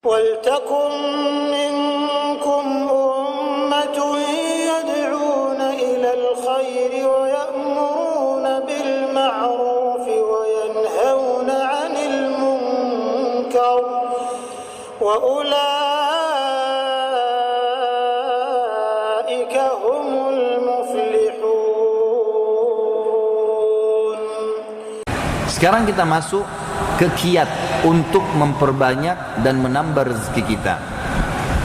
وَلْتَكُنْ مِنْكُمْ أُمَّةٌ يَدْعُونَ إِلَى الْخَيْرِ وَيَأْمُرُونَ بِالْمَعْرُوفِ وَيَنْهَوْنَ عَنِ الْمُنْكَرِ وَأُولَئِكَ هُمُ الْمُفْلِحُونَ. Sekarang kita masuk ke kiat untuk memperbanyak dan menambah rezeki kita.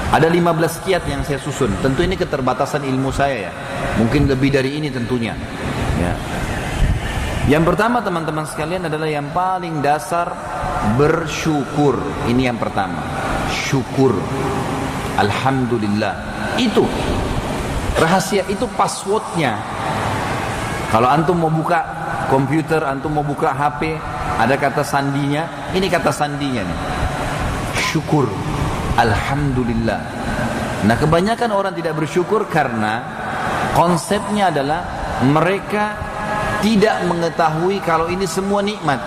Ada 15 kiat yang saya susun. Tentu ini keterbatasan ilmu saya ya. Mungkin lebih dari ini tentunya. Ya. Yang pertama teman-teman sekalian adalah yang paling dasar, bersyukur. Ini yang pertama. Syukur. Alhamdulillah. Itu rahasia, itu passwordnya. Kalau antum mau buka komputer, antum mau buka HP, ada kata sandinya, ini kata sandinya nih. Syukur. Alhamdulillah. Nah, kebanyakan orang tidak bersyukur karena konsepnya adalah mereka tidak mengetahui kalau ini semua nikmat.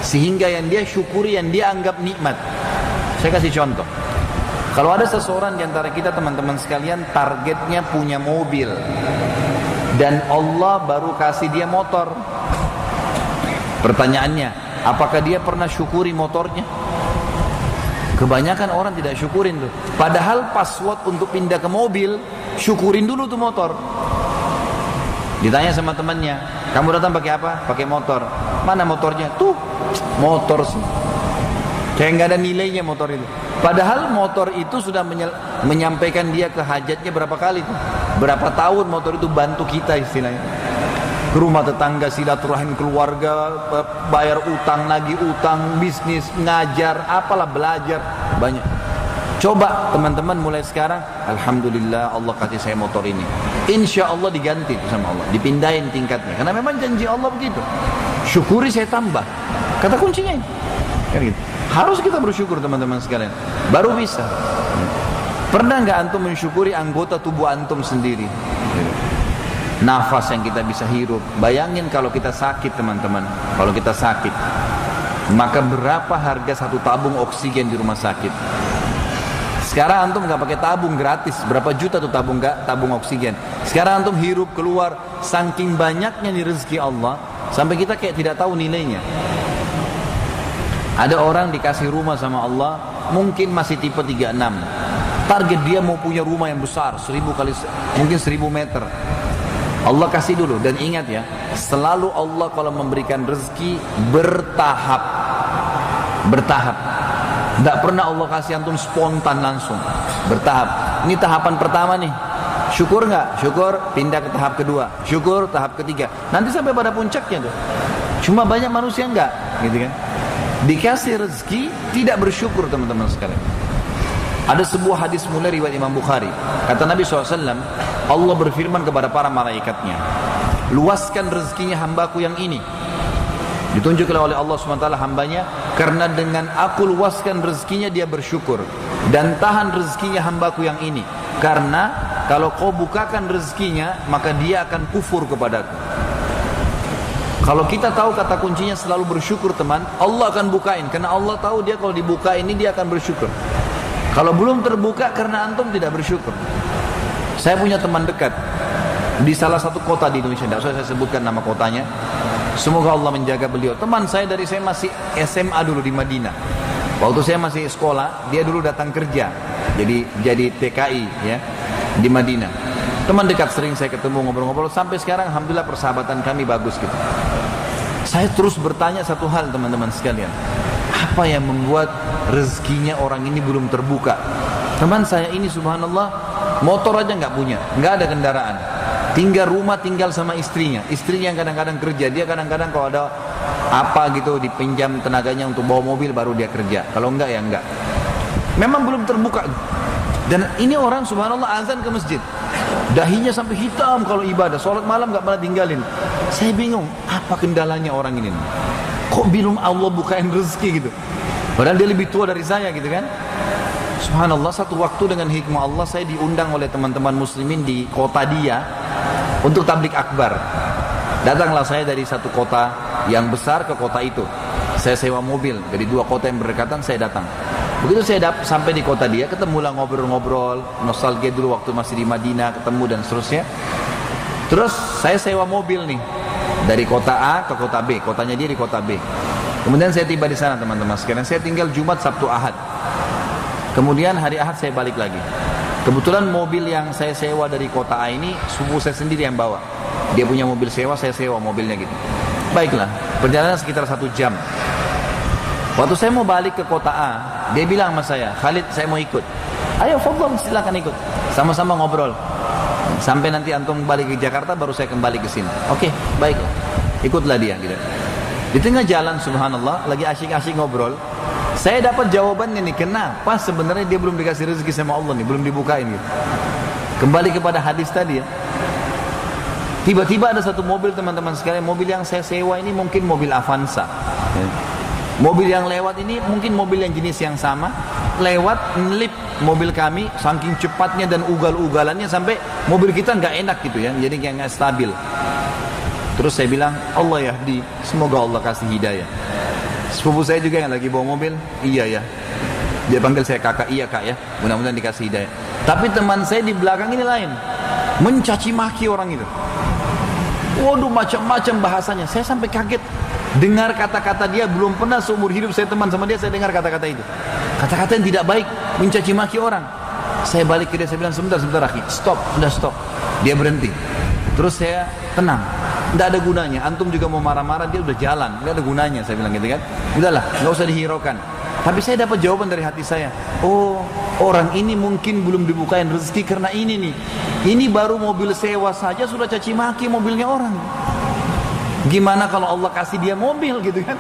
Sehingga yang dia syukuri, yang dia anggap nikmat. Saya kasih contoh. Kalau ada seseorang di antara kita teman-teman sekalian targetnya punya mobil dan Allah baru kasih dia motor. Pertanyaannya, apakah dia pernah syukuri motornya? Kebanyakan orang tidak syukurin tuh. Padahal password untuk pindah ke mobil, syukurin dulu tuh motor. Ditanya sama temannya, kamu datang pakai apa? Pakai motor. Mana motornya? Tuh, motor sih. Kayak nggak ada nilainya motor itu. Padahal motor itu sudah menyampaikan dia ke hajatnya berapa kali tuh. Berapa tahun motor itu bantu kita istilahnya. Rumah tetangga, silaturahim keluarga, bayar utang, lagi utang, bisnis, ngajar, apalah belajar, banyak. Coba teman-teman mulai sekarang, alhamdulillah Allah kasih saya motor ini. Insya Allah diganti sama Allah, dipindahin tingkatnya. Karena memang janji Allah begitu. Syukuri saya tambah. Kata kuncinya ini. Kan gitu. Harus kita bersyukur teman-teman sekalian. Baru bisa. Pernah nggak antum mensyukuri anggota tubuh antum sendiri? Nafas yang kita bisa hirup. Bayangin kalau kita sakit teman-teman. Kalau kita sakit, maka berapa harga satu tabung oksigen di rumah sakit? Sekarang antum nggak pakai tabung, gratis. Berapa juta tuh tabung oksigen? Sekarang antum hirup keluar. Saking banyaknya di rezeki Allah, sampai kita kayak tidak tahu nilainya. Ada orang dikasih rumah sama Allah, mungkin masih tipe 36. Target dia mau punya rumah yang besar, 1000 kali, mungkin 1000 meter. Allah kasih dulu, dan ingat ya, selalu Allah kalau memberikan rezeki bertahap. Bertahap. Tidak pernah Allah kasih antum spontan langsung. Bertahap. Ini tahapan pertama nih. Syukur nggak? Syukur, pindah ke tahap kedua. Syukur, tahap ketiga. Nanti sampai pada puncaknya tuh. Cuma banyak manusia nggak, gitu kan? Dikasih rezeki tidak bersyukur teman-teman sekalian. Ada sebuah hadis mulai riwayat Imam Bukhari. Kata Nabi SAW, Allah berfirman kepada para malaikatnya, luaskan rezekinya hambaku yang ini. Ditunjukkan oleh Allah SWT hambanya, karena dengan aku luaskan rezekinya dia bersyukur. Dan tahan rezekinya hambaku yang ini, karena kalau kau bukakan rezekinya, maka dia akan kufur kepadaku. Kalau kita tahu kata kuncinya selalu bersyukur teman, Allah akan bukain. Karena Allah tahu dia kalau dibuka ini dia akan bersyukur. Kalau belum terbuka karena antum tidak bersyukur. Saya punya teman dekat di salah satu kota di Indonesia, tidak usah saya sebutkan nama kotanya. Semoga Allah menjaga beliau. Teman saya dari saya masih SMA dulu di Madinah. Waktu saya masih sekolah, dia dulu datang kerja. Jadi TKI ya di Madinah. Teman dekat, sering saya ketemu ngobrol-ngobrol sampai sekarang alhamdulillah persahabatan kami bagus gitu. Saya terus bertanya satu hal teman-teman sekalian. Apa yang membuat rezekinya orang ini belum terbuka? Teman saya ini subhanallah motor aja nggak punya, nggak ada kendaraan, tinggal rumah, tinggal sama istrinya. Istrinya yang kadang-kadang kerja, dia kadang-kadang kalau ada apa gitu dipinjam tenaganya untuk bawa mobil baru dia kerja. Kalau enggak ya enggak. Memang belum terbuka. Dan ini orang subhanallah azan ke masjid, dahinya sampai hitam kalau ibadah, sholat malam nggak pernah tinggalin. Saya bingung, apa kendalanya orang ini? Kok belum Allah bukain rezeki gitu? Padahal dia lebih tua dari saya gitu kan? Subhanallah, satu waktu dengan hikmah Allah saya diundang oleh teman-teman muslimin di kota dia untuk tablik akbar. Datanglah saya dari satu kota yang besar ke kota itu. Saya sewa mobil dari dua kota yang berdekatan, saya datang. Begitu saya sampai di kota dia, ketemulah ngobrol-ngobrol, nostalgia dulu waktu masih di Madinah, ketemu dan seterusnya. Terus saya sewa mobil nih, dari kota A ke kota B, kotanya dia di kota B. Kemudian saya tiba di sana teman-teman sekalian, saya tinggal Jumat, Sabtu, Ahad. Kemudian hari Ahad saya balik lagi. Kebetulan mobil yang saya sewa dari kota A ini, sepupu saya sendiri yang bawa. Dia punya mobil sewa, saya sewa mobilnya gitu. Baiklah, perjalanan sekitar 1 jam. Waktu saya mau balik ke kota A, dia bilang sama saya, Khalid saya mau ikut. Ayo fadhal, silakan ikut. Sama-sama ngobrol. Sampai nanti antum balik ke Jakarta baru saya kembali ke sini. Oke, baiklah. Ikutlah dia gitu. Di tengah jalan subhanallah, lagi asyik-asyik ngobrol, saya dapat jawabannya nih, kenapa sebenarnya dia belum dikasih rezeki sama Allah nih, belum dibukain gitu. Kembali kepada hadis tadi ya. Tiba-tiba ada satu mobil teman-teman sekalian, mobil yang saya sewa ini mungkin mobil Avanza. Ya. Mobil yang lewat ini mungkin mobil yang jenis yang sama, lewat ngelip mobil kami saking cepatnya dan ugal-ugalannya sampai mobil kita nggak enak gitu ya, jadi kayak nggak stabil. Terus saya bilang, Allah yahdi, semoga Allah kasih hidayah. Sepupu saya juga yang lagi bawa mobil, iya ya. Dia panggil saya kakak, iya kak ya, mudah-mudahan dikasih hidayah. Tapi teman saya di belakang ini lain, mencaci maki orang itu. Waduh, macam-macam bahasanya. Saya sampai kaget dengar kata-kata dia. Belum pernah seumur hidup saya teman sama dia, saya dengar kata-kata itu. Kata-kata yang tidak baik, mencaci maki orang. Saya balik ke dia, saya bilang, sebentar akhi, stop, udah stop. Dia berhenti. Terus saya tenang, tidak ada gunanya. Antum juga mau marah-marah, dia udah jalan, tidak ada gunanya. Saya bilang gitu kan, udahlah, nggak usah dihiraukan. Tapi saya dapat jawaban dari hati saya. Oh, orang ini mungkin belum dibukain rezeki karena ini nih. Ini baru mobil sewa saja sudah caci maki mobilnya orang. Gimana kalau Allah kasih dia mobil gitu kan?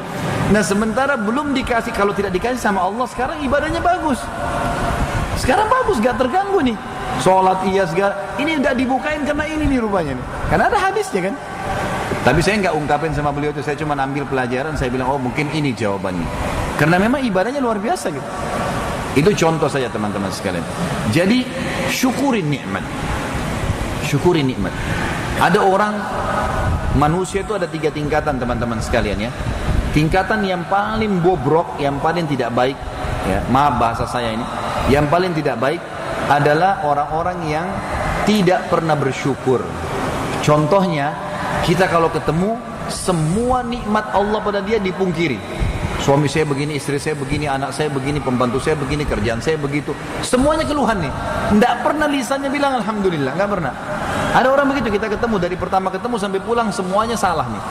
Nah sementara belum dikasih, kalau tidak dikasih sama Allah, sekarang ibadahnya bagus. Sekarang bagus, gak terganggu nih. Sholat iya segala. Ini udah dibukain karena ini nih rupanya nih. Karena ada hadisnya kan. Tapi saya nggak ungkapin sama beliau itu, saya cuma ambil pelajaran, saya bilang, oh mungkin ini jawabannya. Karena memang ibadahnya luar biasa gitu. Itu contoh saja teman-teman sekalian. Jadi syukuri nikmat. Syukuri nikmat. Ada orang, manusia itu ada 3 tingkatan teman-teman sekalian ya. Tingkatan yang paling bobrok, yang paling tidak baik, ya, maaf bahasa saya ini, yang paling tidak baik adalah orang-orang yang tidak pernah bersyukur. Contohnya, kita kalau ketemu, semua nikmat Allah pada dia dipungkiri. Suami saya begini, istri saya begini, anak saya begini, pembantu saya begini, kerjaan saya begitu. Semuanya keluhan nih. Tidak pernah lisannya bilang alhamdulillah, nggak pernah. Ada orang begitu, kita ketemu, dari pertama ketemu sampai pulang semuanya salah nih.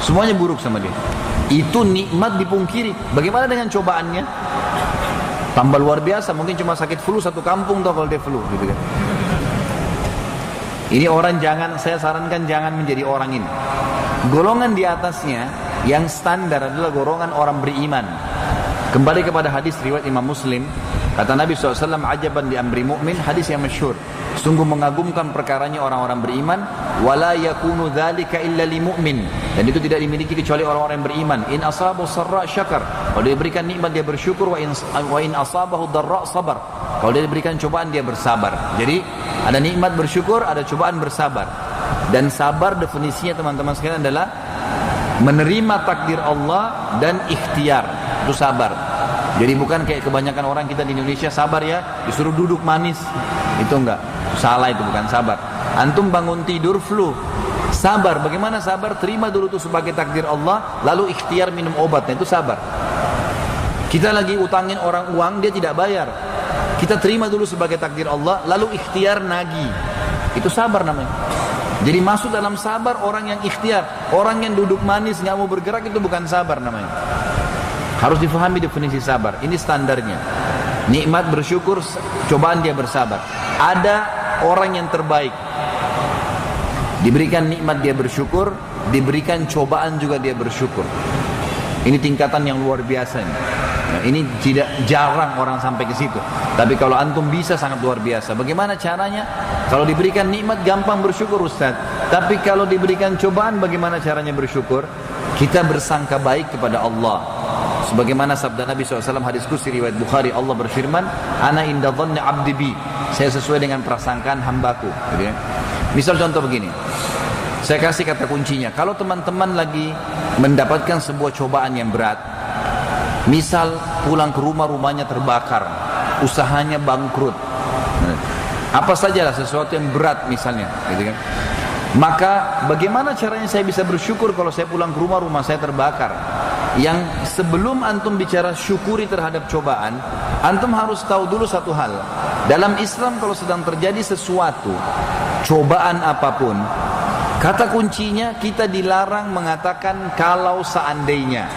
Semuanya buruk sama dia. Itu nikmat dipungkiri. Bagaimana dengan cobaannya? Tambah luar biasa, mungkin cuma sakit flu satu kampung tau kalau dia flu gitu kan. Ini orang saya sarankan jangan menjadi orang ini. Golongan di atasnya yang standar adalah golongan orang beriman. Kembali kepada hadis riwayat Imam Muslim, kata Nabi SAW, ajaban di amri mu'min, hadis yang masyhur. Sungguh mengagumkan perkaranya orang-orang beriman, wala yakunu dzalika illa li mu'min. Dan itu tidak dimiliki kecuali orang-orang yang beriman. In asabahu sarra syakar. Kalau dia diberikan nikmat dia bersyukur, wa in asabahu darra sabar. Kalau dia diberikan cobaan dia bersabar. Jadi ada nikmat bersyukur, ada cobaan bersabar. Dan sabar definisinya teman-teman sekalian adalah menerima takdir Allah dan ikhtiar. Itu sabar. Jadi bukan kayak kebanyakan orang kita di Indonesia, sabar ya, disuruh duduk manis. Itu enggak. Salah, itu bukan sabar. Antum bangun tidur flu, sabar. Bagaimana sabar? Terima dulu itu sebagai takdir Allah, lalu ikhtiar minum obatnya, itu sabar. Kita lagi utangin orang uang, dia tidak bayar. Kita terima dulu sebagai takdir Allah, lalu ikhtiar nagih. Itu sabar namanya. Jadi masuk dalam sabar orang yang ikhtiar. Orang yang duduk manis nggak mau bergerak itu bukan sabar namanya. Harus difahami definisi sabar. Ini standarnya. Nikmat bersyukur, cobaan dia bersabar. Ada orang yang terbaik. Diberikan nikmat dia bersyukur, diberikan cobaan juga dia bersyukur. Ini tingkatan yang luar biasa nih. Nah, ini tidak jarang orang sampai ke situ. Tapi kalau antum bisa sangat luar biasa. Bagaimana caranya? Kalau diberikan nikmat gampang bersyukur Ustaz. Tapi kalau diberikan cobaan bagaimana caranya bersyukur? Kita bersangka baik kepada Allah. Sebagaimana sabda Nabi SAW hadis qudsi riwayat Bukhari, Allah berfirman, Ana inda dhanni abdi bi. Saya sesuai dengan prasangkaan hambaku. Gitu ya. Misal contoh begini. Saya kasih kata kuncinya. Kalau teman-teman lagi mendapatkan sebuah cobaan yang berat, Misal pulang ke rumah, rumahnya terbakar, usahanya bangkrut, apa sajalah sesuatu yang berat misalnya, gitu kan. Maka bagaimana caranya saya bisa bersyukur kalau saya pulang ke rumah, rumah saya terbakar? Yang sebelum antum bicara syukuri terhadap cobaan, antum harus tahu dulu satu hal. Dalam Islam kalau sedang terjadi sesuatu, cobaan apapun, kata kuncinya kita dilarang mengatakan kalau seandainya.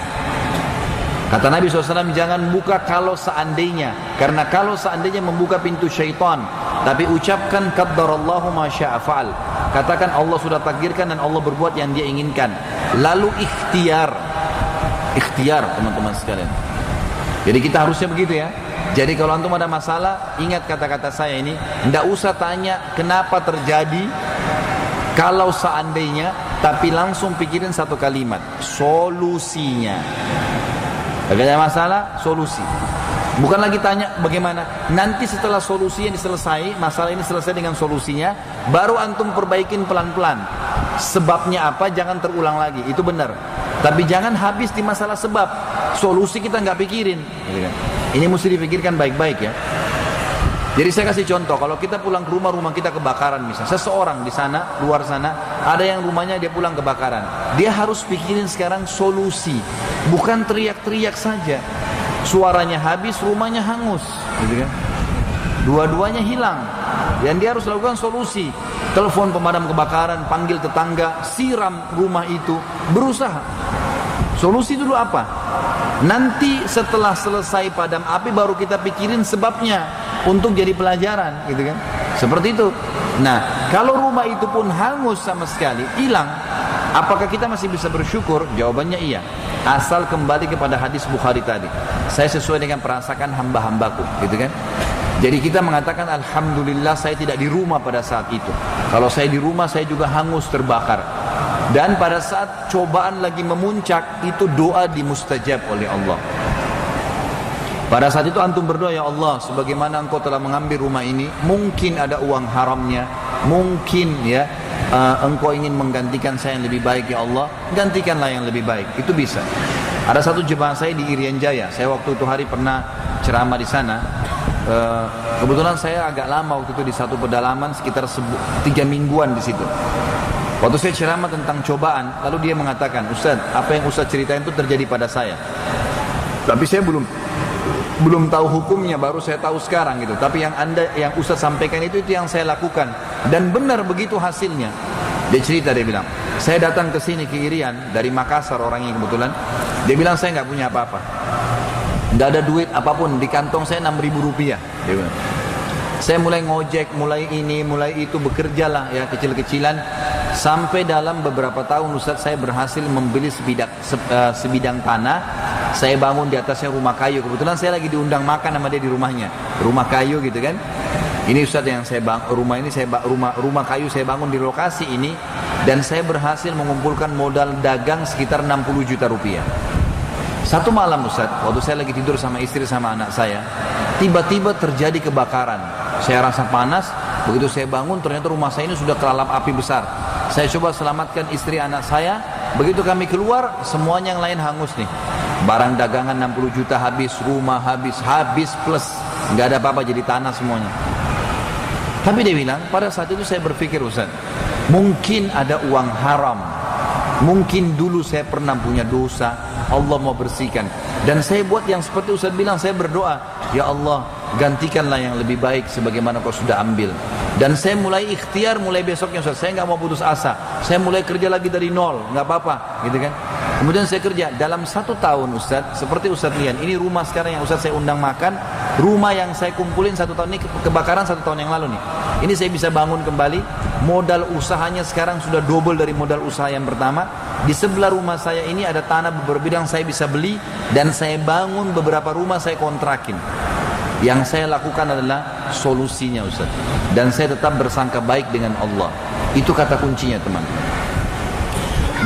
Kata Nabi SAW, jangan buka kalau seandainya, karena kalau seandainya membuka pintu syaitan. Tapi ucapkan qaddarallahu ma syaa fa'al. Katakan Allah sudah takdirkan dan Allah berbuat yang dia inginkan. Lalu ikhtiar teman-teman sekalian. Jadi kita harusnya begitu ya. Jadi kalau antum ada masalah, ingat kata-kata saya ini, tidak usah tanya kenapa terjadi, kalau seandainya, tapi langsung pikirin satu kalimat, solusinya. Kalau ada masalah, solusi. Bukan lagi tanya bagaimana. Nanti setelah solusi yang diselesai, masalah ini selesai dengan solusinya, baru antum perbaikin pelan-pelan. Sebabnya apa, jangan terulang lagi. Itu benar. Tapi jangan habis di masalah sebab. Solusi kita nggak pikirin. Ini mesti dipikirkan baik-baik ya. Jadi saya kasih contoh, kalau kita pulang ke rumah, rumah kita kebakaran misalnya. Seseorang di sana, luar sana, ada yang rumahnya dia pulang kebakaran. Dia harus pikirin sekarang solusi. Bukan teriak-teriak saja. Suaranya habis, rumahnya hangus, gitu kan? Dua-duanya hilang. Dan dia harus lakukan solusi. Telepon pemadam kebakaran, panggil tetangga, siram rumah itu, berusaha. Solusi dulu apa? Nanti setelah selesai padam api baru kita pikirin sebabnya untuk jadi pelajaran, gitu kan? Seperti itu. Nah, kalau rumah itu pun hangus sama sekali, hilang, apakah kita masih bisa bersyukur? Jawabannya iya. Asal kembali kepada hadis Bukhari tadi. Saya sesuai dengan perasaan hamba-hambaku, gitu kan? Jadi kita mengatakan alhamdulillah saya tidak di rumah pada saat itu. Kalau saya di rumah saya juga hangus terbakar. Dan pada saat cobaan lagi memuncak, itu doa dimustajab oleh Allah. Pada saat itu antum berdoa, ya Allah, sebagaimana engkau telah mengambil rumah ini, mungkin ada uang haramnya, mungkin ya engkau ingin menggantikan saya yang lebih baik, ya Allah, gantikanlah yang lebih baik. Itu bisa. Ada satu jemaah saya di Irian Jaya, saya waktu itu hari pernah ceramah di sana. Kebetulan saya agak lama waktu itu di satu pedalaman, sekitar 3 mingguan di situ. Waktu saya ceramah tentang cobaan, lalu dia mengatakan, Ustaz, apa yang Ustaz ceritain itu terjadi pada saya. Tapi saya belum tahu hukumnya, baru saya tahu sekarang gitu. Tapi yang Ustaz sampaikan itu yang saya lakukan, dan benar begitu hasilnya. Dia cerita, dia bilang, saya datang ke sini ke Irian dari Makassar orangnya kebetulan. Dia bilang saya nggak punya apa-apa, nggak ada duit apapun, di kantong saya 6.000 rupiah. Dia bilang, saya mulai ngojek, mulai ini, mulai itu, bekerjalah ya kecil-kecilan. Sampai dalam beberapa tahun Ustaz saya berhasil membeli sebidang tanah. Saya bangun di atasnya rumah kayu. Kebetulan saya lagi diundang makan sama dia di rumahnya, rumah kayu gitu kan. Ini Ustaz yang saya bangun, rumah kayu saya bangun di lokasi ini. Dan saya berhasil mengumpulkan modal dagang sekitar 60 juta rupiah. Satu malam Ustaz, waktu saya lagi tidur sama istri sama anak saya, tiba-tiba terjadi kebakaran. Saya rasa panas, begitu saya bangun ternyata rumah saya ini sudah kelalap api besar. Saya coba selamatkan istri anak saya, begitu kami keluar semuanya yang lain hangus nih. Barang dagangan 60 juta habis, rumah habis plus, nggak ada apa-apa, jadi tanah semuanya. Tapi dia bilang, pada saat itu saya berpikir, Ustaz, mungkin ada uang haram, mungkin dulu saya pernah punya dosa, Allah mau bersihkan. Dan saya buat yang seperti Ustaz bilang, saya berdoa, ya Allah, gantikanlah yang lebih baik sebagaimana kau sudah ambil. Dan saya mulai ikhtiar, mulai besoknya Ustaz, saya nggak mau putus asa, saya mulai kerja lagi dari nol, nggak apa-apa, gitu kan. Kemudian saya kerja dalam 1 tahun Ustaz, seperti Ustaz lihat, ini rumah sekarang yang Ustaz saya undang makan, rumah yang saya kumpulin 1 tahun ini, kebakaran 1 tahun yang lalu nih. Ini saya bisa bangun kembali, modal usahanya sekarang sudah double dari modal usaha yang pertama. Di sebelah rumah saya ini ada tanah beberapa bidang saya bisa beli, dan saya bangun beberapa rumah saya kontrakin. Yang saya lakukan adalah solusinya Ustaz. Dan saya tetap bersangka baik dengan Allah. Itu kata kuncinya teman.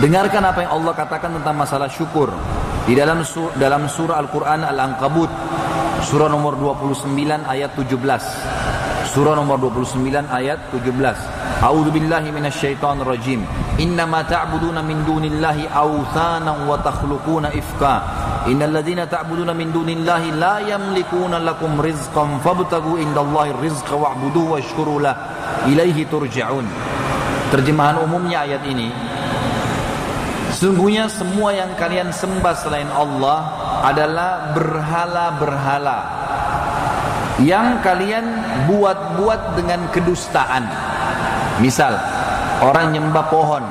Dengarkan apa yang Allah katakan tentang masalah syukur. Di dalam surah Al-Quran Al-Ankabut, surah nomor 29 ayat 17. Surah nomor 29 ayat 17. A'udzu billahi minasyaitonir rajim. Innama ta'buduna min dunillahi awthanan wa takhluquna ifka. innal ladzina ta'buduna min dunillahi la yamlikuna lakum rizqan fabtagu indallahi rizqa wa'buduhu washkuru lah ilaihi turja'un. Terjemahan umumnya ayat ini, sungguhnya semua yang kalian sembah selain Allah adalah berhala-berhala yang kalian buat-buat dengan kedustaan. Misal, orang nyembah pohon,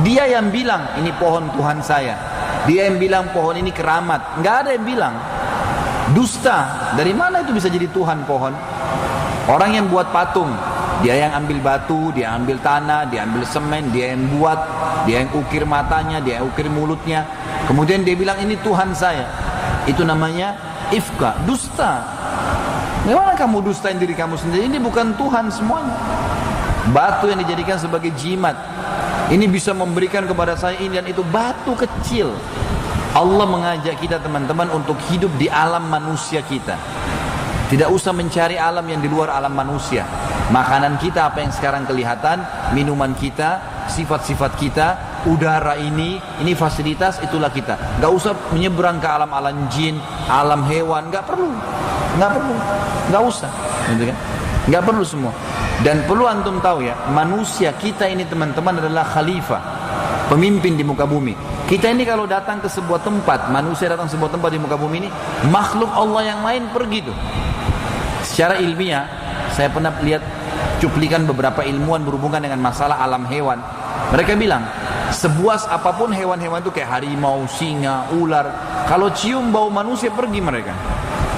dia yang bilang ini pohon Tuhan saya, dia yang bilang pohon ini keramat, nggak ada yang bilang. Dusta. Dari mana itu bisa jadi Tuhan pohon? Orang yang buat patung, dia yang ambil batu, dia ambil tanah, dia ambil semen, dia yang buat, dia yang ukir matanya, dia yang ukir mulutnya, kemudian dia bilang ini Tuhan saya. Itu namanya ifka, dusta. Bagaimana kamu dustain diri kamu sendiri? Ini bukan Tuhan semuanya. Batu yang dijadikan sebagai jimat, ini bisa memberikan kepada saya ini dan itu, batu kecil. Allah mengajak kita teman-teman untuk hidup di alam manusia kita. Tidak usah mencari alam yang di luar alam manusia. Makanan kita apa yang sekarang kelihatan, minuman kita, sifat-sifat kita, udara ini fasilitas, itulah kita. Gak usah menyeberang ke alam-alam jin, alam hewan, gak perlu, gak usah, gitu kan? Gak perlu semua. Dan perlu antum tahu ya, manusia kita ini teman-teman adalah khalifah, pemimpin di muka bumi. Kita ini kalau datang ke sebuah tempat, manusia datang ke sebuah tempat di muka bumi ini, makhluk Allah yang lain pergi tuh. Secara ilmiah, saya pernah lihat cuplikan beberapa ilmuwan berhubungan dengan masalah alam hewan. Mereka bilang, sebuas apapun hewan-hewan itu kayak harimau, singa, ular, kalau cium bau manusia pergi mereka.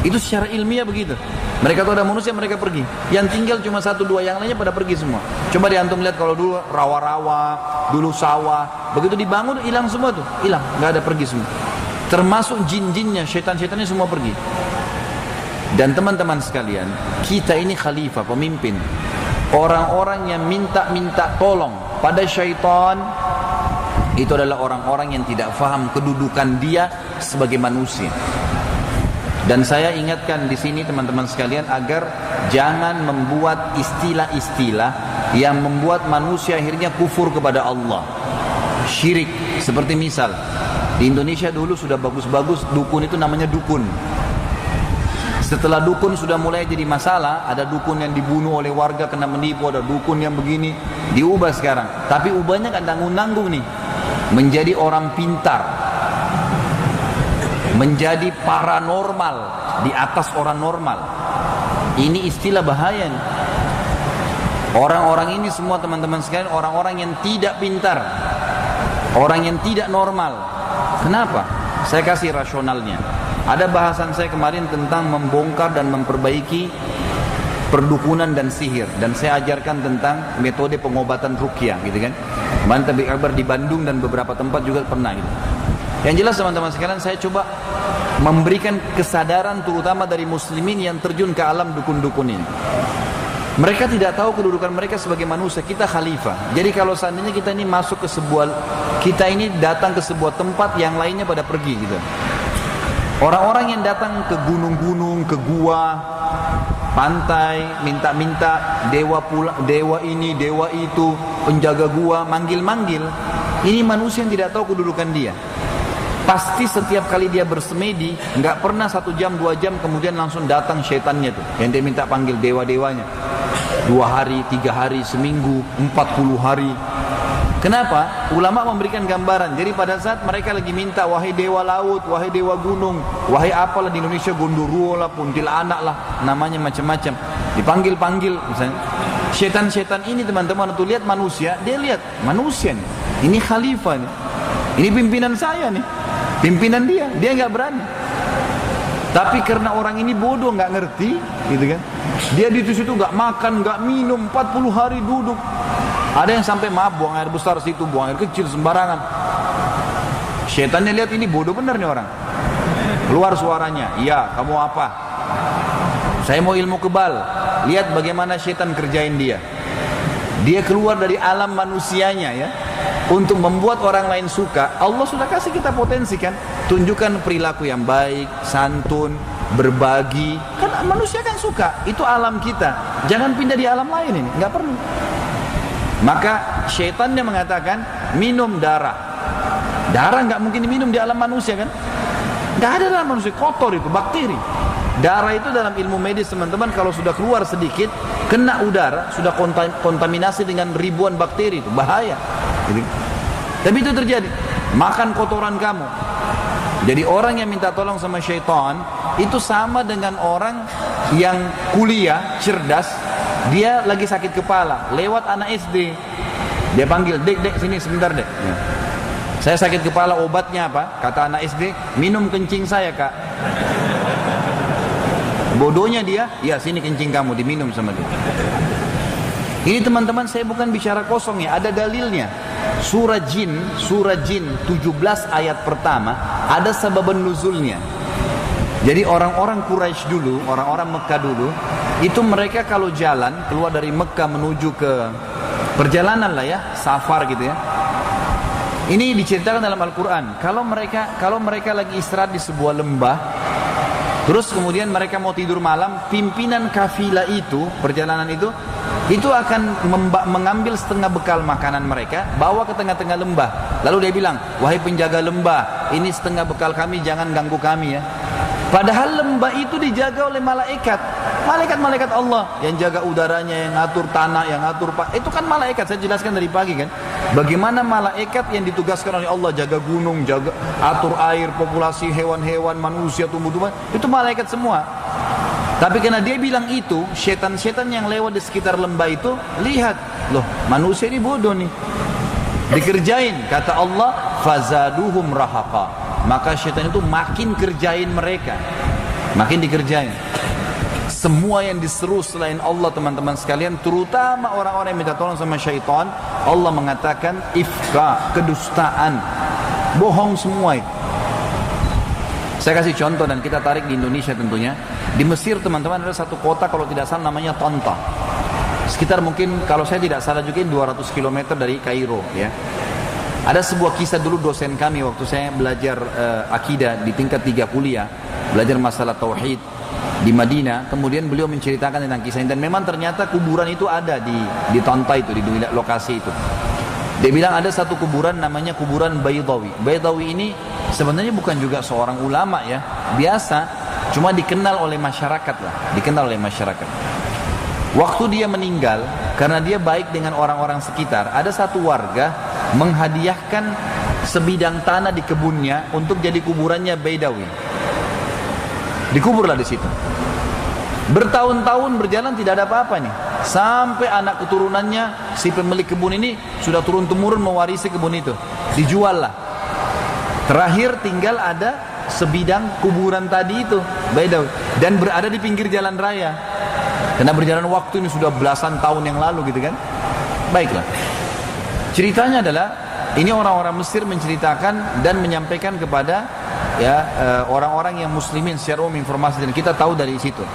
Itu secara ilmiah begitu. Mereka tahu ada manusia, mereka pergi. Yang tinggal cuma 1-2, yang lainnya pada pergi semua. Coba diantum lihat kalau dulu rawa-rawa, dulu sawah, begitu dibangun hilang semua tuh, hilang, nggak ada, pergi semua. Termasuk jin-jinnya, setan-setannya semua pergi. Dan teman-teman sekalian, kita ini khalifah, pemimpin. Orang-orang yang minta tolong pada syaitan itu adalah orang-orang yang tidak faham kedudukan dia sebagai manusia. Dan saya ingatkan di sini teman-teman sekalian agar jangan membuat istilah-istilah yang membuat manusia akhirnya kufur kepada Allah, syirik. Seperti misal di Indonesia dulu sudah bagus-bagus dukun itu namanya dukun. Setelah dukun sudah mulai jadi masalah, ada dukun yang dibunuh oleh warga kena menipu, ada dukun yang begini, diubah sekarang. Tapi ubahnya kan nanggung-nanggung nih, menjadi orang pintar, menjadi paranormal di atas orang normal. Ini istilah bahaya nih. Orang-orang ini semua teman-teman sekalian orang-orang yang tidak pintar, orang yang tidak normal. Kenapa? Saya kasih rasionalnya. Ada bahasan saya kemarin tentang membongkar dan memperbaiki perdukunan dan sihir, dan saya ajarkan tentang metode pengobatan ruqyah, gitu kan. Kemarin tabligh akbar di Bandung dan beberapa tempat juga pernah gitu. Yang jelas teman-teman sekalian, saya coba memberikan kesadaran terutama dari muslimin yang terjun ke alam dukun-dukun ini. Mereka tidak tahu kedudukan mereka sebagai manusia. Kita khalifah. Jadi kalau seandainya kita ini masuk ke sebuah, kita ini datang ke sebuah tempat, yang lainnya pada pergi gitu. Orang-orang yang datang ke gunung-gunung, ke gua, pantai, minta-minta dewa ini, dewa itu, penjaga gua, manggil-manggil. Ini manusia yang tidak tahu kedudukan dia. Pasti setiap kali dia bersemedi, nggak pernah 1 jam, 2 jam kemudian langsung datang syaitannya tuh, yang dia minta panggil dewa-dewanya. 2 hari, 3 hari, seminggu, 40 hari. Kenapa? Ulama memberikan gambaran. Jadi pada saat mereka lagi minta, wahai dewa laut, wahai dewa gunung, wahai apalah di Indonesia, gondoruo lah, kuntilanak lah, namanya macam-macam, dipanggil-panggil misalnya. Setan-setan ini teman-teman tuh lihat manusia, dia lihat manusia nih, ini khalifah nih, ini pimpinan saya nih, pimpinan dia nggak berani. Tapi karena orang ini bodoh, nggak ngerti, gitu kan? Dia di situ nggak makan, nggak minum, 40 hari duduk. Ada yang sampai maaf buang air besar situ, buang air kecil sembarangan. Setannya lihat ini bodoh bener nih orang. Keluar suaranya, iya kamu apa? Saya mau ilmu kebal. Lihat bagaimana setan kerjain dia. Dia keluar dari alam manusianya ya, untuk membuat orang lain suka. Allah sudah kasih kita potensi kan, tunjukkan perilaku yang baik, santun, berbagi. Kan manusia kan suka, itu alam kita. Jangan pindah di alam lain ini, nggak perlu. Maka syaitannya mengatakan minum darah. Darah nggak mungkin diminum di alam manusia kan? Nggak ada dalam manusia, kotor itu, bakteri. Darah itu dalam ilmu medis teman-teman, kalau sudah keluar sedikit, kena udara, sudah kontaminasi dengan ribuan bakteri, itu bahaya. Jadi, tapi itu terjadi. Makan kotoran kamu. Jadi orang yang minta tolong sama syaitan itu sama dengan orang yang kuliah, cerdas, dia lagi sakit kepala, lewat anak SD, dia panggil, dek sini sebentar dek. Ya. Saya sakit kepala, obatnya apa? Kata anak SD, minum kencing saya kak. Bodohnya dia, ya sini kencing kamu, diminum sama dia. Ini teman-teman, saya bukan bicara kosong ya, ada dalilnya. Surah Jin 17 ayat pertama, ada sababan nuzulnya. Jadi orang-orang Quraisy dulu, orang-orang Mekah dulu, itu mereka kalau jalan, keluar dari Mekah menuju ke perjalanan lah ya, safar gitu ya. Ini diceritakan dalam Al-Quran, kalau mereka lagi istirahat di sebuah lembah, terus kemudian mereka mau tidur malam, pimpinan kafilah itu, perjalanan itu akan mengambil setengah bekal makanan mereka, bawa ke tengah-tengah lembah. Lalu dia bilang, wahai penjaga lembah, ini setengah bekal kami, jangan ganggu kami ya. Padahal lembah itu dijaga oleh malaikat. Malaikat-malaikat Allah yang jaga udaranya, yang ngatur tanah, yang ngatur itu kan malaikat. Saya jelaskan dari pagi kan, bagaimana malaikat yang ditugaskan oleh Allah jaga gunung, jaga atur air, populasi hewan-hewan, manusia, tumbuh-tumbuhan, itu malaikat semua. Tapi karena dia bilang itu, setan-setan yang lewat di sekitar lembah itu lihat, loh manusia ini bodoh nih, dikerjain. Kata Allah, fazaduhum rahaqa. Maka setan itu makin kerjain mereka, makin dikerjain. Semua yang diseru selain Allah teman-teman sekalian, terutama orang-orang yang minta tolong sama syaitan, Allah mengatakan ifka, kedustaan, bohong semua itu. Saya kasih contoh dan kita tarik di Indonesia tentunya. Di Mesir teman-teman ada satu kota kalau tidak salah namanya Tanta. Sekitar mungkin kalau saya tidak salah juga 200 km dari Kairo ya. Ada sebuah kisah dulu dosen kami waktu saya belajar akidah di tingkat 3 kuliah, belajar masalah tauhid di Madinah. Kemudian beliau menceritakan tentang kisah ini dan memang ternyata kuburan itu ada di Tanta itu, di lokasi itu. Dia bilang ada satu kuburan namanya kuburan Baydawi. Baydawi ini sebenarnya bukan juga seorang ulama ya, biasa, cuma dikenal oleh masyarakat lah, dikenal oleh masyarakat. Waktu dia meninggal, karena dia baik dengan orang-orang sekitar, ada satu warga menghadiahkan sebidang tanah di kebunnya untuk jadi kuburannya Baydawi. Dikuburlah di situ. Bertahun-tahun berjalan tidak ada apa-apa nih. Sampai anak keturunannya si pemilik kebun ini sudah turun-temurun mewarisi kebun itu. Dijual lah. Terakhir tinggal ada sebidang kuburan tadi itu Baydawi dan berada di pinggir jalan raya. Karena berjalan waktu ini sudah belasan tahun yang lalu gitu kan. Baiklah. Ceritanya adalah ini orang-orang Mesir menceritakan dan menyampaikan kepada ya orang-orang yang muslimin secara umum informasi dan kita tahu dari situ.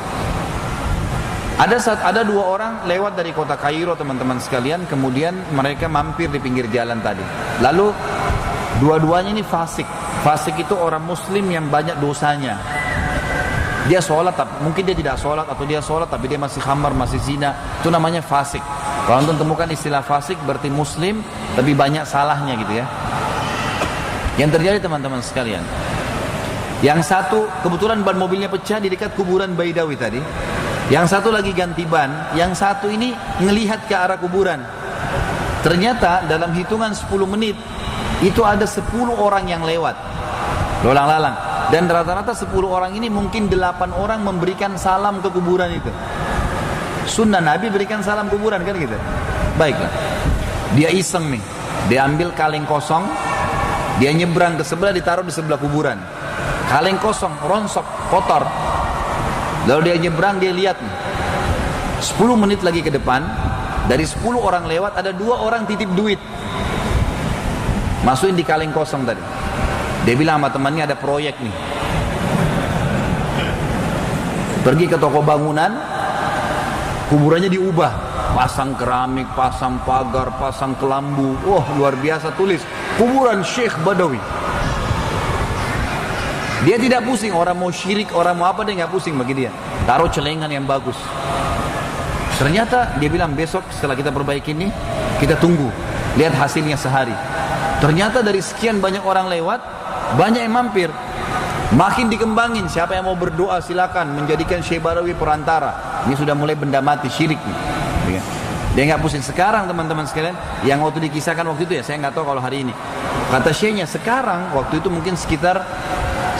Ada 2 orang lewat dari kota Kairo teman-teman sekalian, kemudian mereka mampir di pinggir jalan tadi. Lalu dua-duanya ini fasik. Fasik itu orang muslim yang banyak dosanya. Dia sholat, mungkin dia tidak sholat atau dia sholat tapi dia masih khamar, masih zina. Itu namanya fasik. Kalau anda temukan istilah fasik berarti muslim tapi banyak salahnya gitu ya. Yang terjadi teman-teman sekalian, yang satu kebetulan ban mobilnya pecah di dekat kuburan Baydawi tadi. Yang satu lagi ganti ban, yang satu ini ngelihat ke arah kuburan. Ternyata dalam hitungan 10 menit itu ada 10 orang yang lewat lolang-lalang. Dan rata-rata 10 orang ini mungkin 8 orang memberikan salam ke kuburan itu. Sunnah Nabi berikan salam kuburan kan gitu. Baiklah. Dia iseng nih. Dia ambil kaleng kosong, dia nyebrang ke sebelah, ditaruh di sebelah kuburan. Kaleng kosong, ronsok, kotor. Lalu dia nyebrang, dia lihat nih. 10 menit lagi ke depan, dari 10 orang lewat ada 2 orang titip duit. Masukin di kaleng kosong tadi. Dia bilang sama temannya ada proyek nih. Pergi ke toko bangunan, kuburannya diubah. Pasang keramik, pasang pagar, pasang kelambu. Wah luar biasa, tulis kuburan Syekh Badawi. Dia tidak pusing, orang mau syirik, orang mau apa dia nggak pusing bagi dia. Taruh celengan yang bagus. Ternyata dia bilang besok setelah kita perbaiki ini, kita tunggu, lihat hasilnya sehari. Ternyata dari sekian banyak orang lewat, banyak yang mampir. Makin dikembangin, siapa yang mau berdoa silakan, menjadikan Syekh Badawi perantara. Ini sudah mulai benda mati, syirik nih. Dia nggak pusing. Sekarang teman-teman sekalian, yang waktu dikisahkan waktu itu ya, saya nggak tahu kalau hari ini. Kata Syekhnya sekarang, waktu itu mungkin sekitar,